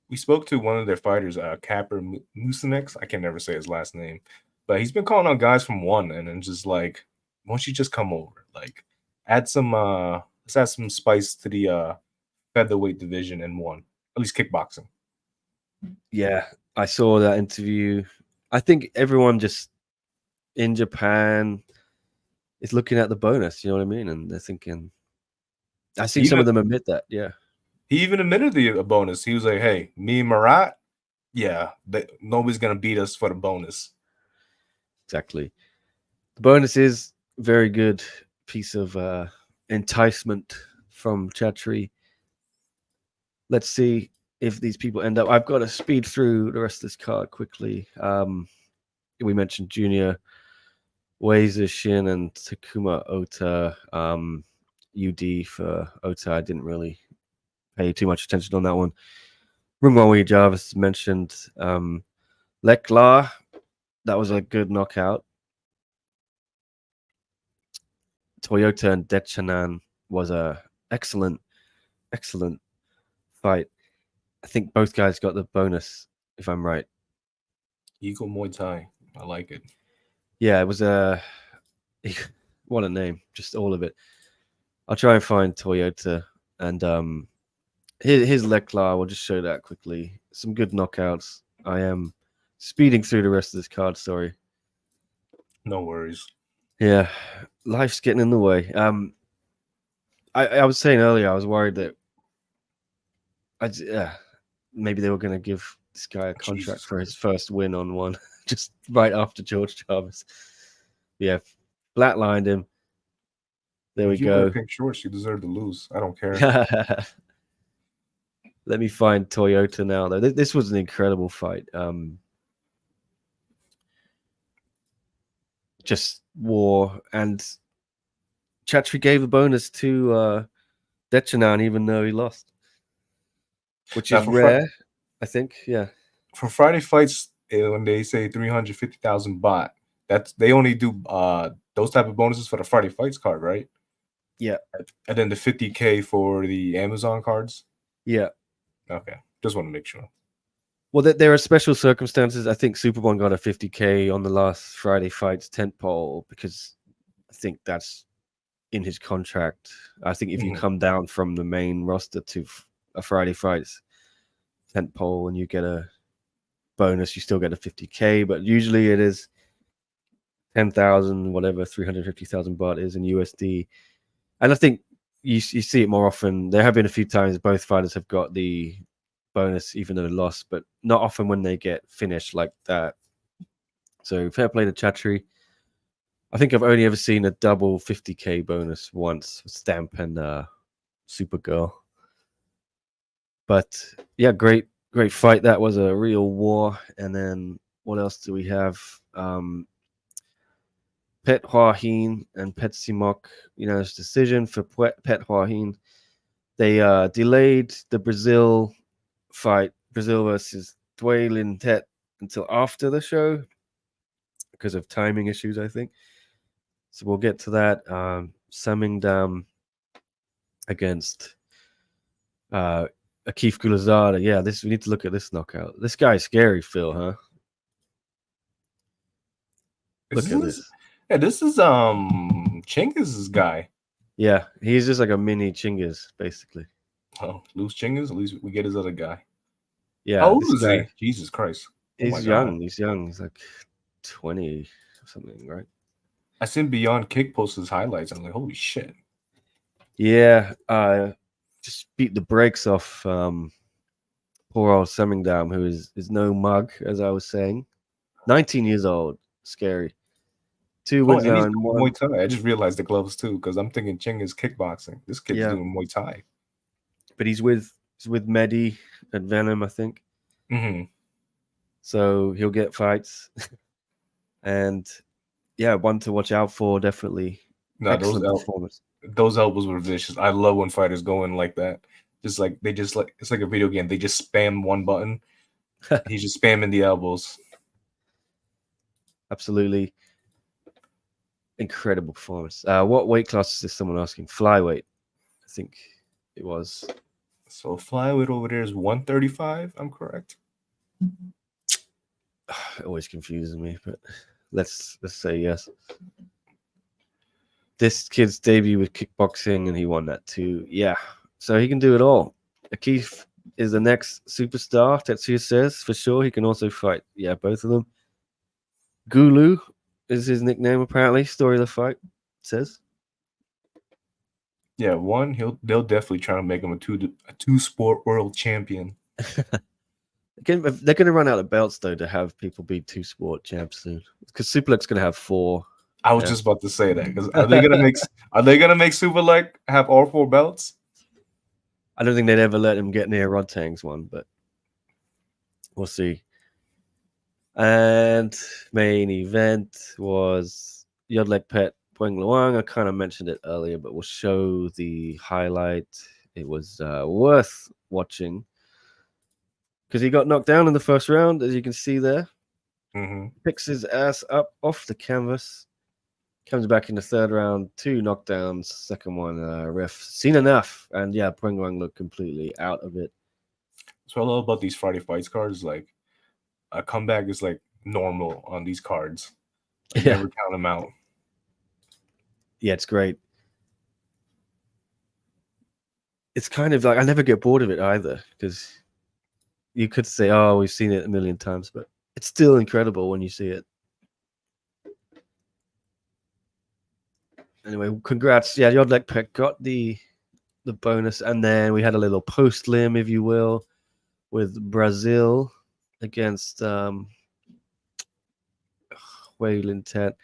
We spoke to one of their fighters, Capper Mucinex. I can never say his last name, but he's been calling on guys from 1 and then just like, why don't you just come over? Like add some let's add some spice to the featherweight division and won, at least kickboxing. Yeah, I saw that interview. I think everyone just in Japan is looking at the bonus, you know what I mean? And they're thinking, I've seen some of them admit that, yeah. He even admitted the bonus. He was like, hey, me and Marat, yeah, nobody's going to beat us for the bonus. Exactly. The bonus is very good piece of enticement from Chatri. Let's see if these people end up. I've got to speed through the rest of this card quickly. We mentioned Junior Shin and Takuma Ota. UD for Ota. I didn't really pay too much attention on that one. Rungrawee Jarvis mentioned. Lekla, that was a good knockout. Toyota and Dechanan was a excellent fight. I think both guys got the bonus, if I'm right. Eagle Muay Thai. I like it. Yeah, it was what a name. Just all of it. I'll try and find Toyota and his Lekla. We'll just show that quickly. Some good knockouts. I am speeding through the rest of this card, sorry. No worries. Yeah, life's getting in the way. I was saying earlier, I was worried that maybe they were going to give this guy a contract for his first win on one, just right after George Jarvis. Yeah, flatlined him. There we go. Pink shorts, you deserve to lose. I don't care. Let me find Toyota now, though. This was an incredible fight. Just war, and Chatri gave a bonus to Dechanan, even though he lost, which is rare, I think. Yeah. For Friday fights, when they say 350,000 baht, they only do those type of bonuses for the Friday fights card, right? Yeah. And then the 50K for the Amazon cards. Yeah. Okay. Just want to make sure. Well, there are special circumstances. I think Superbon got a 50K on the last Friday fights tentpole because I think that's in his contract. I think if you come down from the main roster to a Friday fights tentpole and you get a bonus, you still get a 50K, but usually it is 10,000, whatever 350,000 baht is in USD. And I think you see it more often. There have been a few times both fighters have got the bonus even though they lost, but not often when they get finished like that. So fair play to Chatri. I think I've only ever seen a double 50K bonus once with Stamp and Supergirl. But yeah, great fight. That was a real war. And then what else do we have? Pet Hua Hin and Pet Simok, unanimous decision for Pet Hua Hin. They delayed the Brazil fight, Brazil versus Dway Lin Tet, until after the show because of timing issues, I think. So we'll get to that. Samingdam against Akif Gulazada. Yeah, we need to look at this knockout. This guy's scary, Phil, huh? Look at this. Yeah, this is Chingiz's guy. Yeah, he's just like a mini Chingiz, basically. Oh, loose Chingiz? At least we get his other guy. Yeah. How old is he? Jesus Christ. He's young. He's young. He's like 20 or something, right? I seen Beyond Kick post his highlights. I'm like, holy shit. Yeah. Just beat the brakes off poor old Samingdam, who is no mug, as I was saying. 19 years old. Scary. 2 wins now and one. Muay Thai. I just realized the gloves too, because I'm thinking Ching is kickboxing. This kid's doing Muay Thai. But he's with Mehdi at Venom, I think. Mm-hmm. So he'll get fights. And yeah, one to watch out for, definitely. No, excellent performance. Those elbows were vicious. I love when fighters go in like that. It's like a video game. They just spam one button. He's just spamming the elbows. Absolutely. Incredible performance. What weight class is this? Someone asking. Flyweight, I think it was. So flyweight over there is 135. I'm correct. It always confuses me, but let's say yes. This kid's debut with kickboxing, and he won that too. Yeah, so he can do it all. Akeith is the next superstar, Tetsuya says, for sure. He can also fight, both of them. Gulu is his nickname, apparently. Story of the fight says. Yeah, they'll definitely try to make him a two sport world champion. They're going to run out of belts, though, to have people be 2 sport champs soon. Because Superleg's going to have 4. I was just about to say that. Because are they gonna make Superleg have all 4 belts? I don't think they'd ever let him get near Rodtang's one, but we'll see. And main event was Yodlek Pet Poing Luang. I kind of mentioned it earlier, but we'll show the highlight. It was worth watching because he got knocked down in the first round, as you can see there. Mm-hmm. Picks his ass up off the canvas. Comes back in the third round, 2 knockdowns. Second one, ref seen enough. And Poing Luang looked completely out of it. So I love about these Friday Fights cards, like a comeback is like normal on these cards. Never count them out. Yeah, it's great. It's kind of like I never get bored of it either, because you could say, "Oh, we've seen it a million times," but it's still incredible when you see it. Anyway, congrats! Yeah, Yodlek Pek got the bonus, and then we had a little post limb, if you will, with Brazil against Waylon Tet.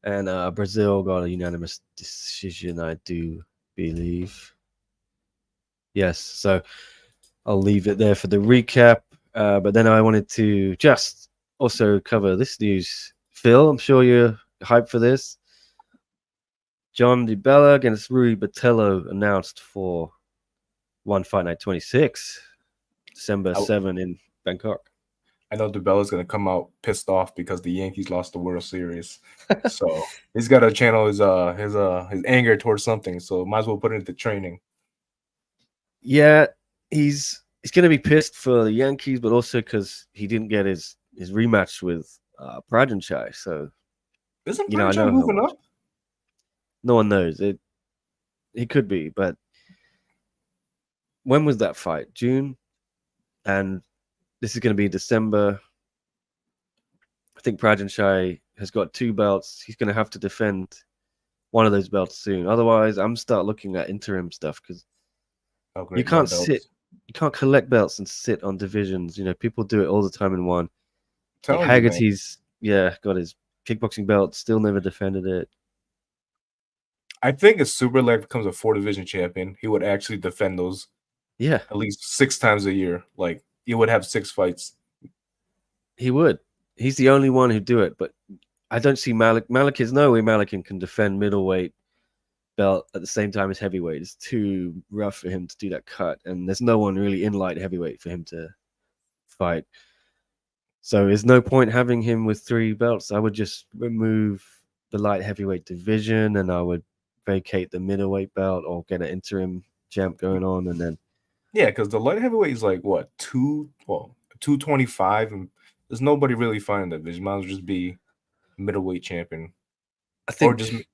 And Brazil got a unanimous decision, I do believe. Yes, so I'll leave it there for the recap. But then I wanted to just also cover this news. Phil, I'm sure you're hyped for this. Jon Di Bella against Rui Botelho announced for One Fight Night 26, December 7 in Bangkok. I know Di Bella's going to come out pissed off because the Yankees lost the World Series. So he's got to channel his anger towards something. So might as well put it into training. Yeah, he's going to be pissed for the Yankees, but also because he didn't get his rematch with Prajanchai. So isn't Prajanchai moving up? No one knows. He could be, but when was that fight? June, and this is going to be December. I think Prajanchai has got 2 belts. He's going to have to defend one of those belts soon. Otherwise, I'm start looking at interim stuff because you can't sit. You can't collect belts and sit on divisions. You know, people do it all the time in one. Haggerty's got his kickboxing belt, still never defended it. I think if Superleg becomes a 4-division champion, he would actually defend those. Yeah, at least 6 times a year. Like he would have 6 fights. He would. He's the only one who'd do it. But I don't see Malik. There's no way Malikin can defend middleweight belt at the same time as heavyweight. It's too rough for him to do that cut, and there's no one really in light heavyweight for him to fight. So there's no point having him with 3 belts. I would just remove the light heavyweight division, and I would vacate the middleweight belt or get an interim champ going on, and then because the light heavyweight is like what 225, and there's nobody really fighting that division. Might as well just be middleweight champion. I think,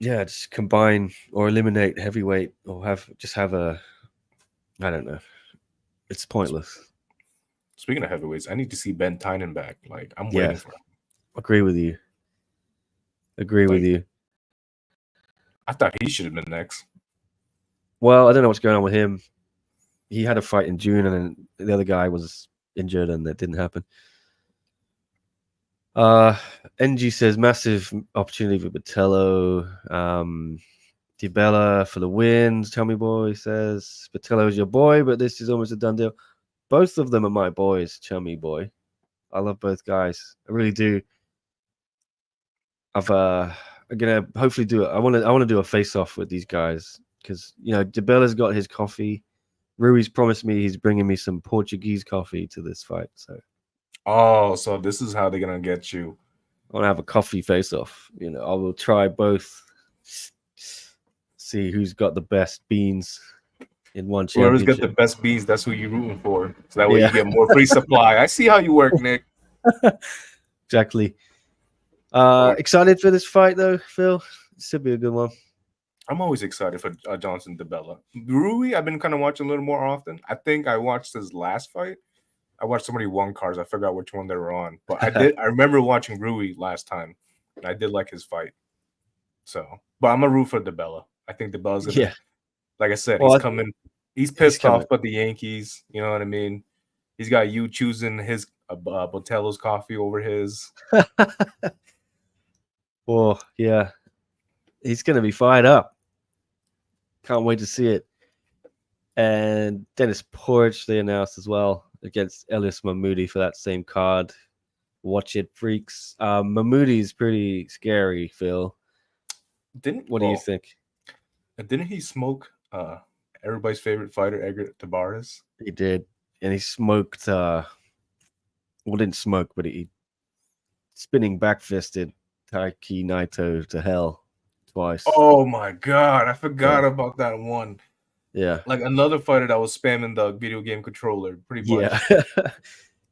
just combine or eliminate heavyweight, or have a. I don't know. It's pointless. Speaking of heavyweights, I need to see Ben Tynan back. Like I'm waiting for him. Agree with you. With you. I thought he should have been next. Well, I don't know what's going on with him. He had a fight in June, and then the other guy was injured, and that didn't happen. NG says massive opportunity for Botelho. Di Bella for the wins. Chummy Boy says Botelho is your boy, but this is almost a done deal. Both of them are my boys, Chummy Boy. I love both guys. I really do. I'm gonna hopefully do it. I want to do a face-off with these guys because Di Bella's got his coffee. Rui's promised me he's bringing me some Portuguese coffee to this fight. So this is how they're gonna get you. I want to have a coffee face-off. I will try both. See who's got the best beans in one championship. Whoever's got the best beans, that's who you're rooting for. So that way you get more free supply. I see how you work, Nick. Exactly. Excited for this fight, though, Phil? It should be a good one. I'm always excited for Jon Di Bella. Rui, I've been kind of watching a little more often. I think I watched his last fight. I watched so many one cards. I forgot which one they were on, but I remember watching Rui last time, and I did like his fight. So, but I'm a root for Di Bella. I think Di Bella's gonna, like I said, he's coming. He's pissed off about the Yankees. You know what I mean? He's got you choosing his Botelho's coffee over his. Well, yeah, he's gonna be fired up. Can't wait to see it. And Dennis Porch they announced as well against Elias Mahmoudi for that same card. Watch it, freaks. Mahmoudi's pretty scary, Phil. What do you think? Didn't he smoke everybody's favorite fighter, Edgar Tabares? He did. And he smoked didn't smoke, but he spinning back fisted Taiki Naito to hell twice. Oh my god, I forgot about that one. Yeah. Like another fighter that was spamming the video game controller pretty much. Yeah.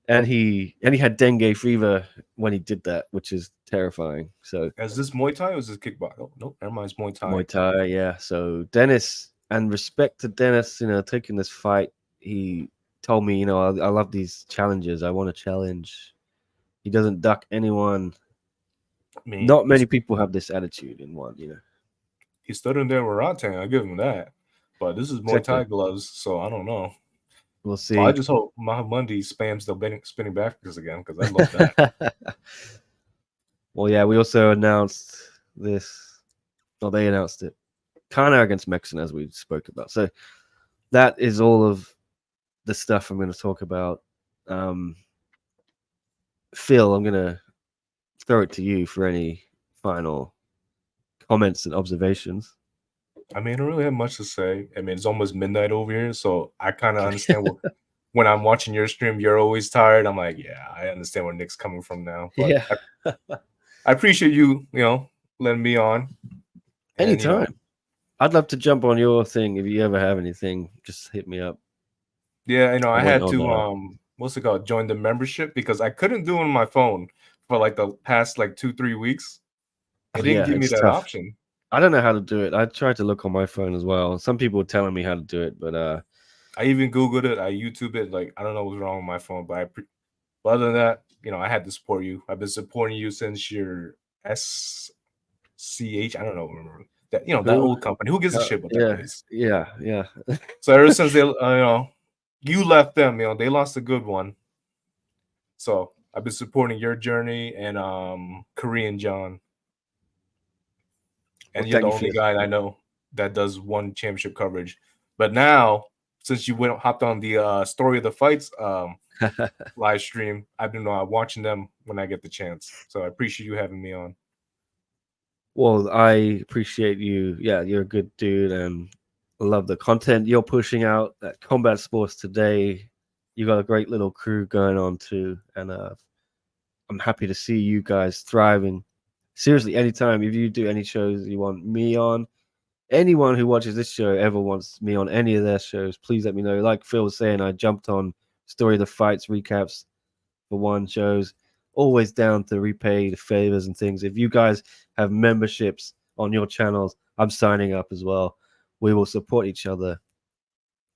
And he had dengue fever when he did that, which is terrifying. So is this Muay Thai or is this kickboxing? Oh, no, never mind, it's Muay Thai. Muay Thai, yeah. So Dennis, and respect to Dennis, taking this fight, he told me, I love these challenges. I want to challenge. He doesn't duck anyone. Not many people have this attitude in one, He stood in there with Ratang, I give him that. But this is Muay Thai gloves, so I don't know. We'll see. Well, I just hope Mahamundi spams the spinning backwards again, because I love that. Well, yeah, we also announced this. Well, they announced it. Kana against Mexon, as we spoke about. So that is all of the stuff I'm going to talk about. Phil, I'm going to throw it to you for any final comments and observations. I mean, I don't really have much to say. I mean, it's almost midnight over here, so I kind of understand when I'm watching your stream, you're always tired. I'm like, yeah, I understand where Nick's coming from now. But yeah. I appreciate you, letting me on. Anytime. I'd love to jump on your thing. If you ever have anything, just hit me up. Yeah, I had to what's it called? Join the membership because I couldn't do it on my phone for like the past 2-3 weeks. It didn't give me that option. I don't know how to do it. I tried to look on my phone as well. Some people were telling me how to do it, but I even Googled it. I YouTube it. I don't know what's wrong with my phone, but other than that, I had to support you. I've been supporting you since your SCH. I don't know. Remember that? That old company. Who gives a shit about that place? Yeah. So ever since they, you left them, they lost a good one. So I've been supporting your journey and Korean John. And you're the only guy I know that does one championship coverage. But now, since you hopped on the Story of the Fights live stream, I've been watching them when I get the chance. So I appreciate you having me on. Well, I appreciate you. Yeah, you're a good dude, and I love the content you're pushing out at Combat Sports today. You got a great little crew going on too, and I'm happy to see you guys thriving. Seriously, anytime if you do any shows you want me on, anyone who watches this show ever wants me on any of their shows, please let me know. Like Phil was saying, I jumped on Story of the Fights recaps for one shows. Always down to repay the favors and things. If you guys have memberships on your channels, I'm signing up as well. We will support each other.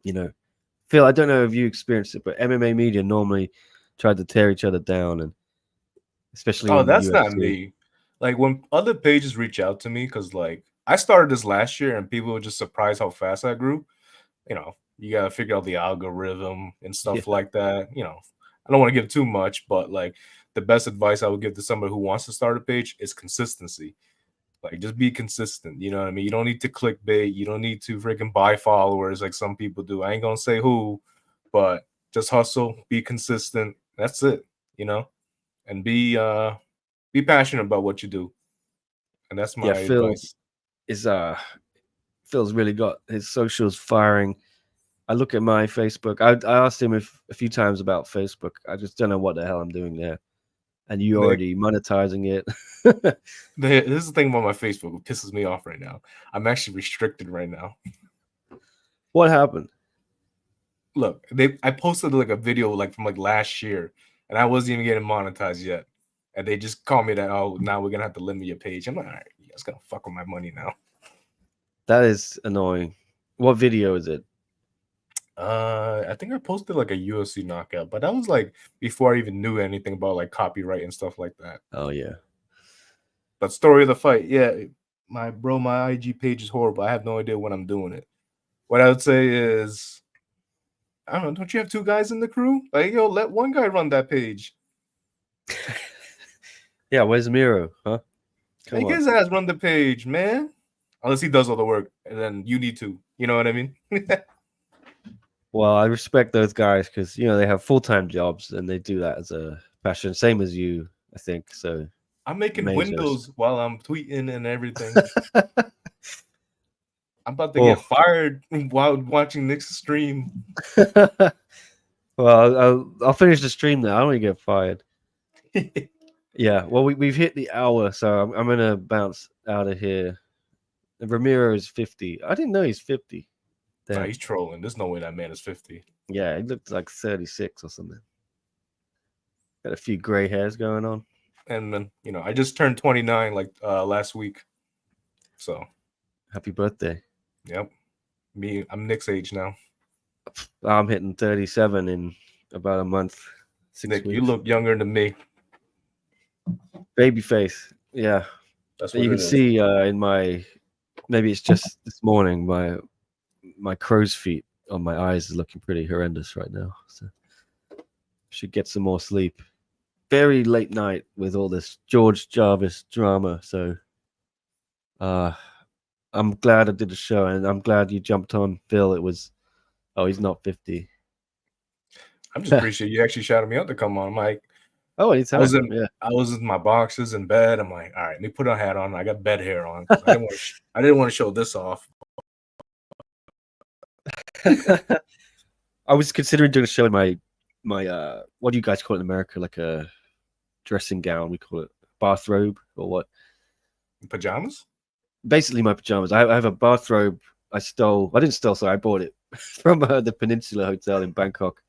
Phil, I don't know if you experienced it, but MMA media normally tried to tear each other down, and especially that's not me. When other pages reach out to me, because I started this last year and people were just surprised how fast I grew. You got to figure out the algorithm and stuff like that. I don't want to give too much, but the best advice I would give to somebody who wants to start a page is consistency. Just be consistent. You know what I mean? You don't need to clickbait. You don't need to freaking buy followers like some people do. I ain't going to say who, but just hustle, be consistent. That's it, and be passionate about what you do. And that's my advice. Phil's really got his socials firing. I look at my Facebook. I asked him a few times about Facebook. I just don't know what the hell I'm doing there. And you already monetizing it. This is the thing about my Facebook. It pisses me off right now. I'm actually restricted right now. What happened? Look, I posted a video from last year, and I wasn't even getting monetized yet. And they just call me that, oh, now we're gonna have to limit your page. I'm like, all right, you guys gonna fuck with my money now. That is annoying. What video is it? I think I posted like a UFC knockout, but that was like before I even knew anything about like copyright and stuff like that. Oh yeah. But story of the fight, yeah. My IG page is horrible. I have no idea when I'm doing it. What I would say is, I don't know, don't you have two guys in the crew? Like, yo, let one guy run that page. Yeah, where's Miro? Huh? Come on. His ass run the page, man. Unless he does all the work, and then you need to. You know what I mean? Well, I respect those guys because they have full-time jobs and they do that as a passion, same as you, I think. So I'm making windows while I'm tweeting and everything. I'm about to get fired while watching Nick's stream. Well, I'll finish the stream now. I don't want to get fired. Yeah, well, we've hit the hour, so I'm gonna bounce out of here. And Ramiro is 50. I didn't know he's 50. Nah, he's trolling. There's no way that man is 50. Yeah, he looked like 36 or something. Got a few gray hairs going on. And then, I just turned 29 like last week. So happy birthday. Yep. I'm Nick's age now. I'm hitting 37 in about a month. 6 Nick, weeks. You look younger than me. Baby face. Yeah. That's what you can see in my, maybe it's just this morning, my crow's feet on my eyes is looking pretty horrendous right now. So should get some more sleep. Very late night with all this George Jarvis drama. So I'm glad I did the show, and I'm glad you jumped on, Phil. It was, he's not 50. I'm just appreciate you actually shouted me out to come on. I'm like, anytime. I was in my boxes in bed. I'm like, all right, let me put a hat on. I got bed hair on. I didn't want to show this off. I was considering doing a show in my what do you guys call it in America? Like a dressing gown. We call it bathrobe or what? Pajamas? Basically my pajamas. I have a bathrobe I didn't steal, sorry, I bought it from the Peninsula Hotel in Bangkok.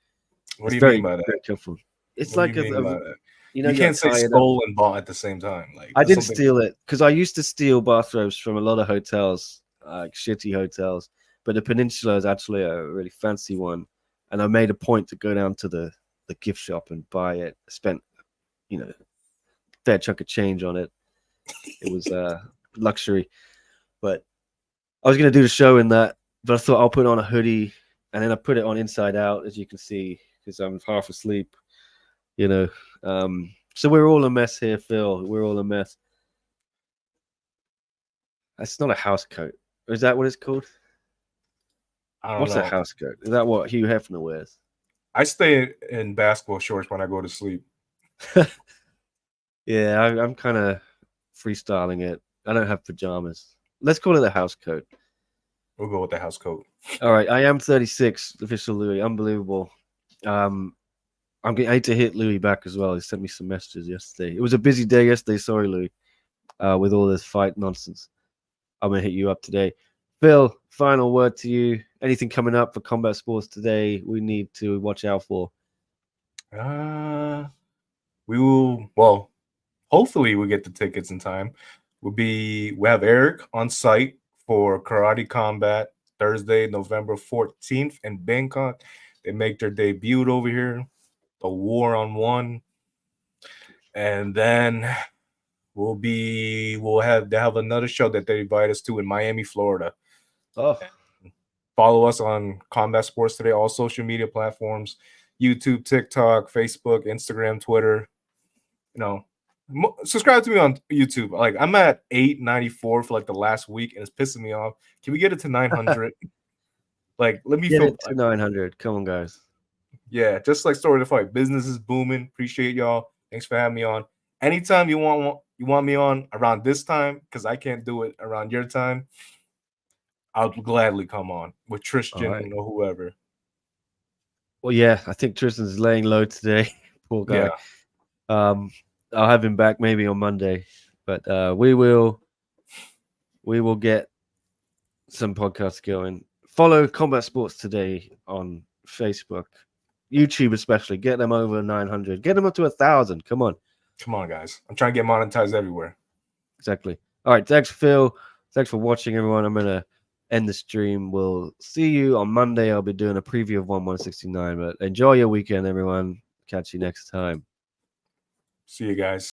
What do you mean by that? Very comfortable. It's like you can't say stole and bought at the same time. Like I didn't steal it because I used to steal bathrobes from a lot of hotels, like shitty hotels. But the Peninsula is actually a really fancy one, and I made a point to go down to the gift shop and buy it. I spent, a fair chunk of change on it. It was luxury, but I was going to do the show in that, but I thought I'll put on a hoodie, and then I put it on inside out, as you can see, because I'm half asleep. So we're all a mess here, Phil. We're all a mess. That's not a house coat. Is that what it's called? What's a house coat? Is that what Hugh Hefner wears? I stay in basketball shorts when I go to sleep. Yeah, I'm kind of freestyling it. I don't have pajamas. Let's call it a house coat. We'll go with the house coat. All right, I am 36, official Louis. Unbelievable. I hate to hit Louis back as well. He sent me some messages yesterday. It was a busy day yesterday. Sorry, Louis, with all this fight nonsense. I'm going to hit you up today. Phil, final word to you. Anything coming up for combat sports today we need to watch out for? We will, well, hopefully we get the tickets in time. We have Eric on site for Karate Combat Thursday, November 14th in Bangkok. They make their debut over here, the War on One. And then they have another show that they invite us to in Miami, Florida. Follow us on Combat Sports Today, all social media platforms, YouTube, TikTok, Facebook, Instagram, Twitter. Subscribe to me on YouTube. Like, I'm at 894 for like the last week, and it's pissing me off. Can we get it to 900? Like, let me get it to 900. Come on, guys. Yeah, just like Story of the Fight. Business is booming. Appreciate y'all. Thanks for having me on. Anytime you want me on around this time, because I can't do it around your time, I'll gladly come on with Tristan or whoever. Well, yeah, I think Tristan's laying low today. Poor guy. Yeah. I'll have him back maybe on Monday, but we will get some podcasts going. Follow Combat Sports Today on Facebook, YouTube especially. Get them over 900. Get them up to 1,000. Come on, guys. I'm trying to get monetized everywhere. Exactly. All right. Thanks, Phil. Thanks for watching, everyone. I'm gonna end the stream. We'll see you on Monday. I'll be doing a preview of 169. But enjoy your weekend, everyone. Catch you next time. See you guys.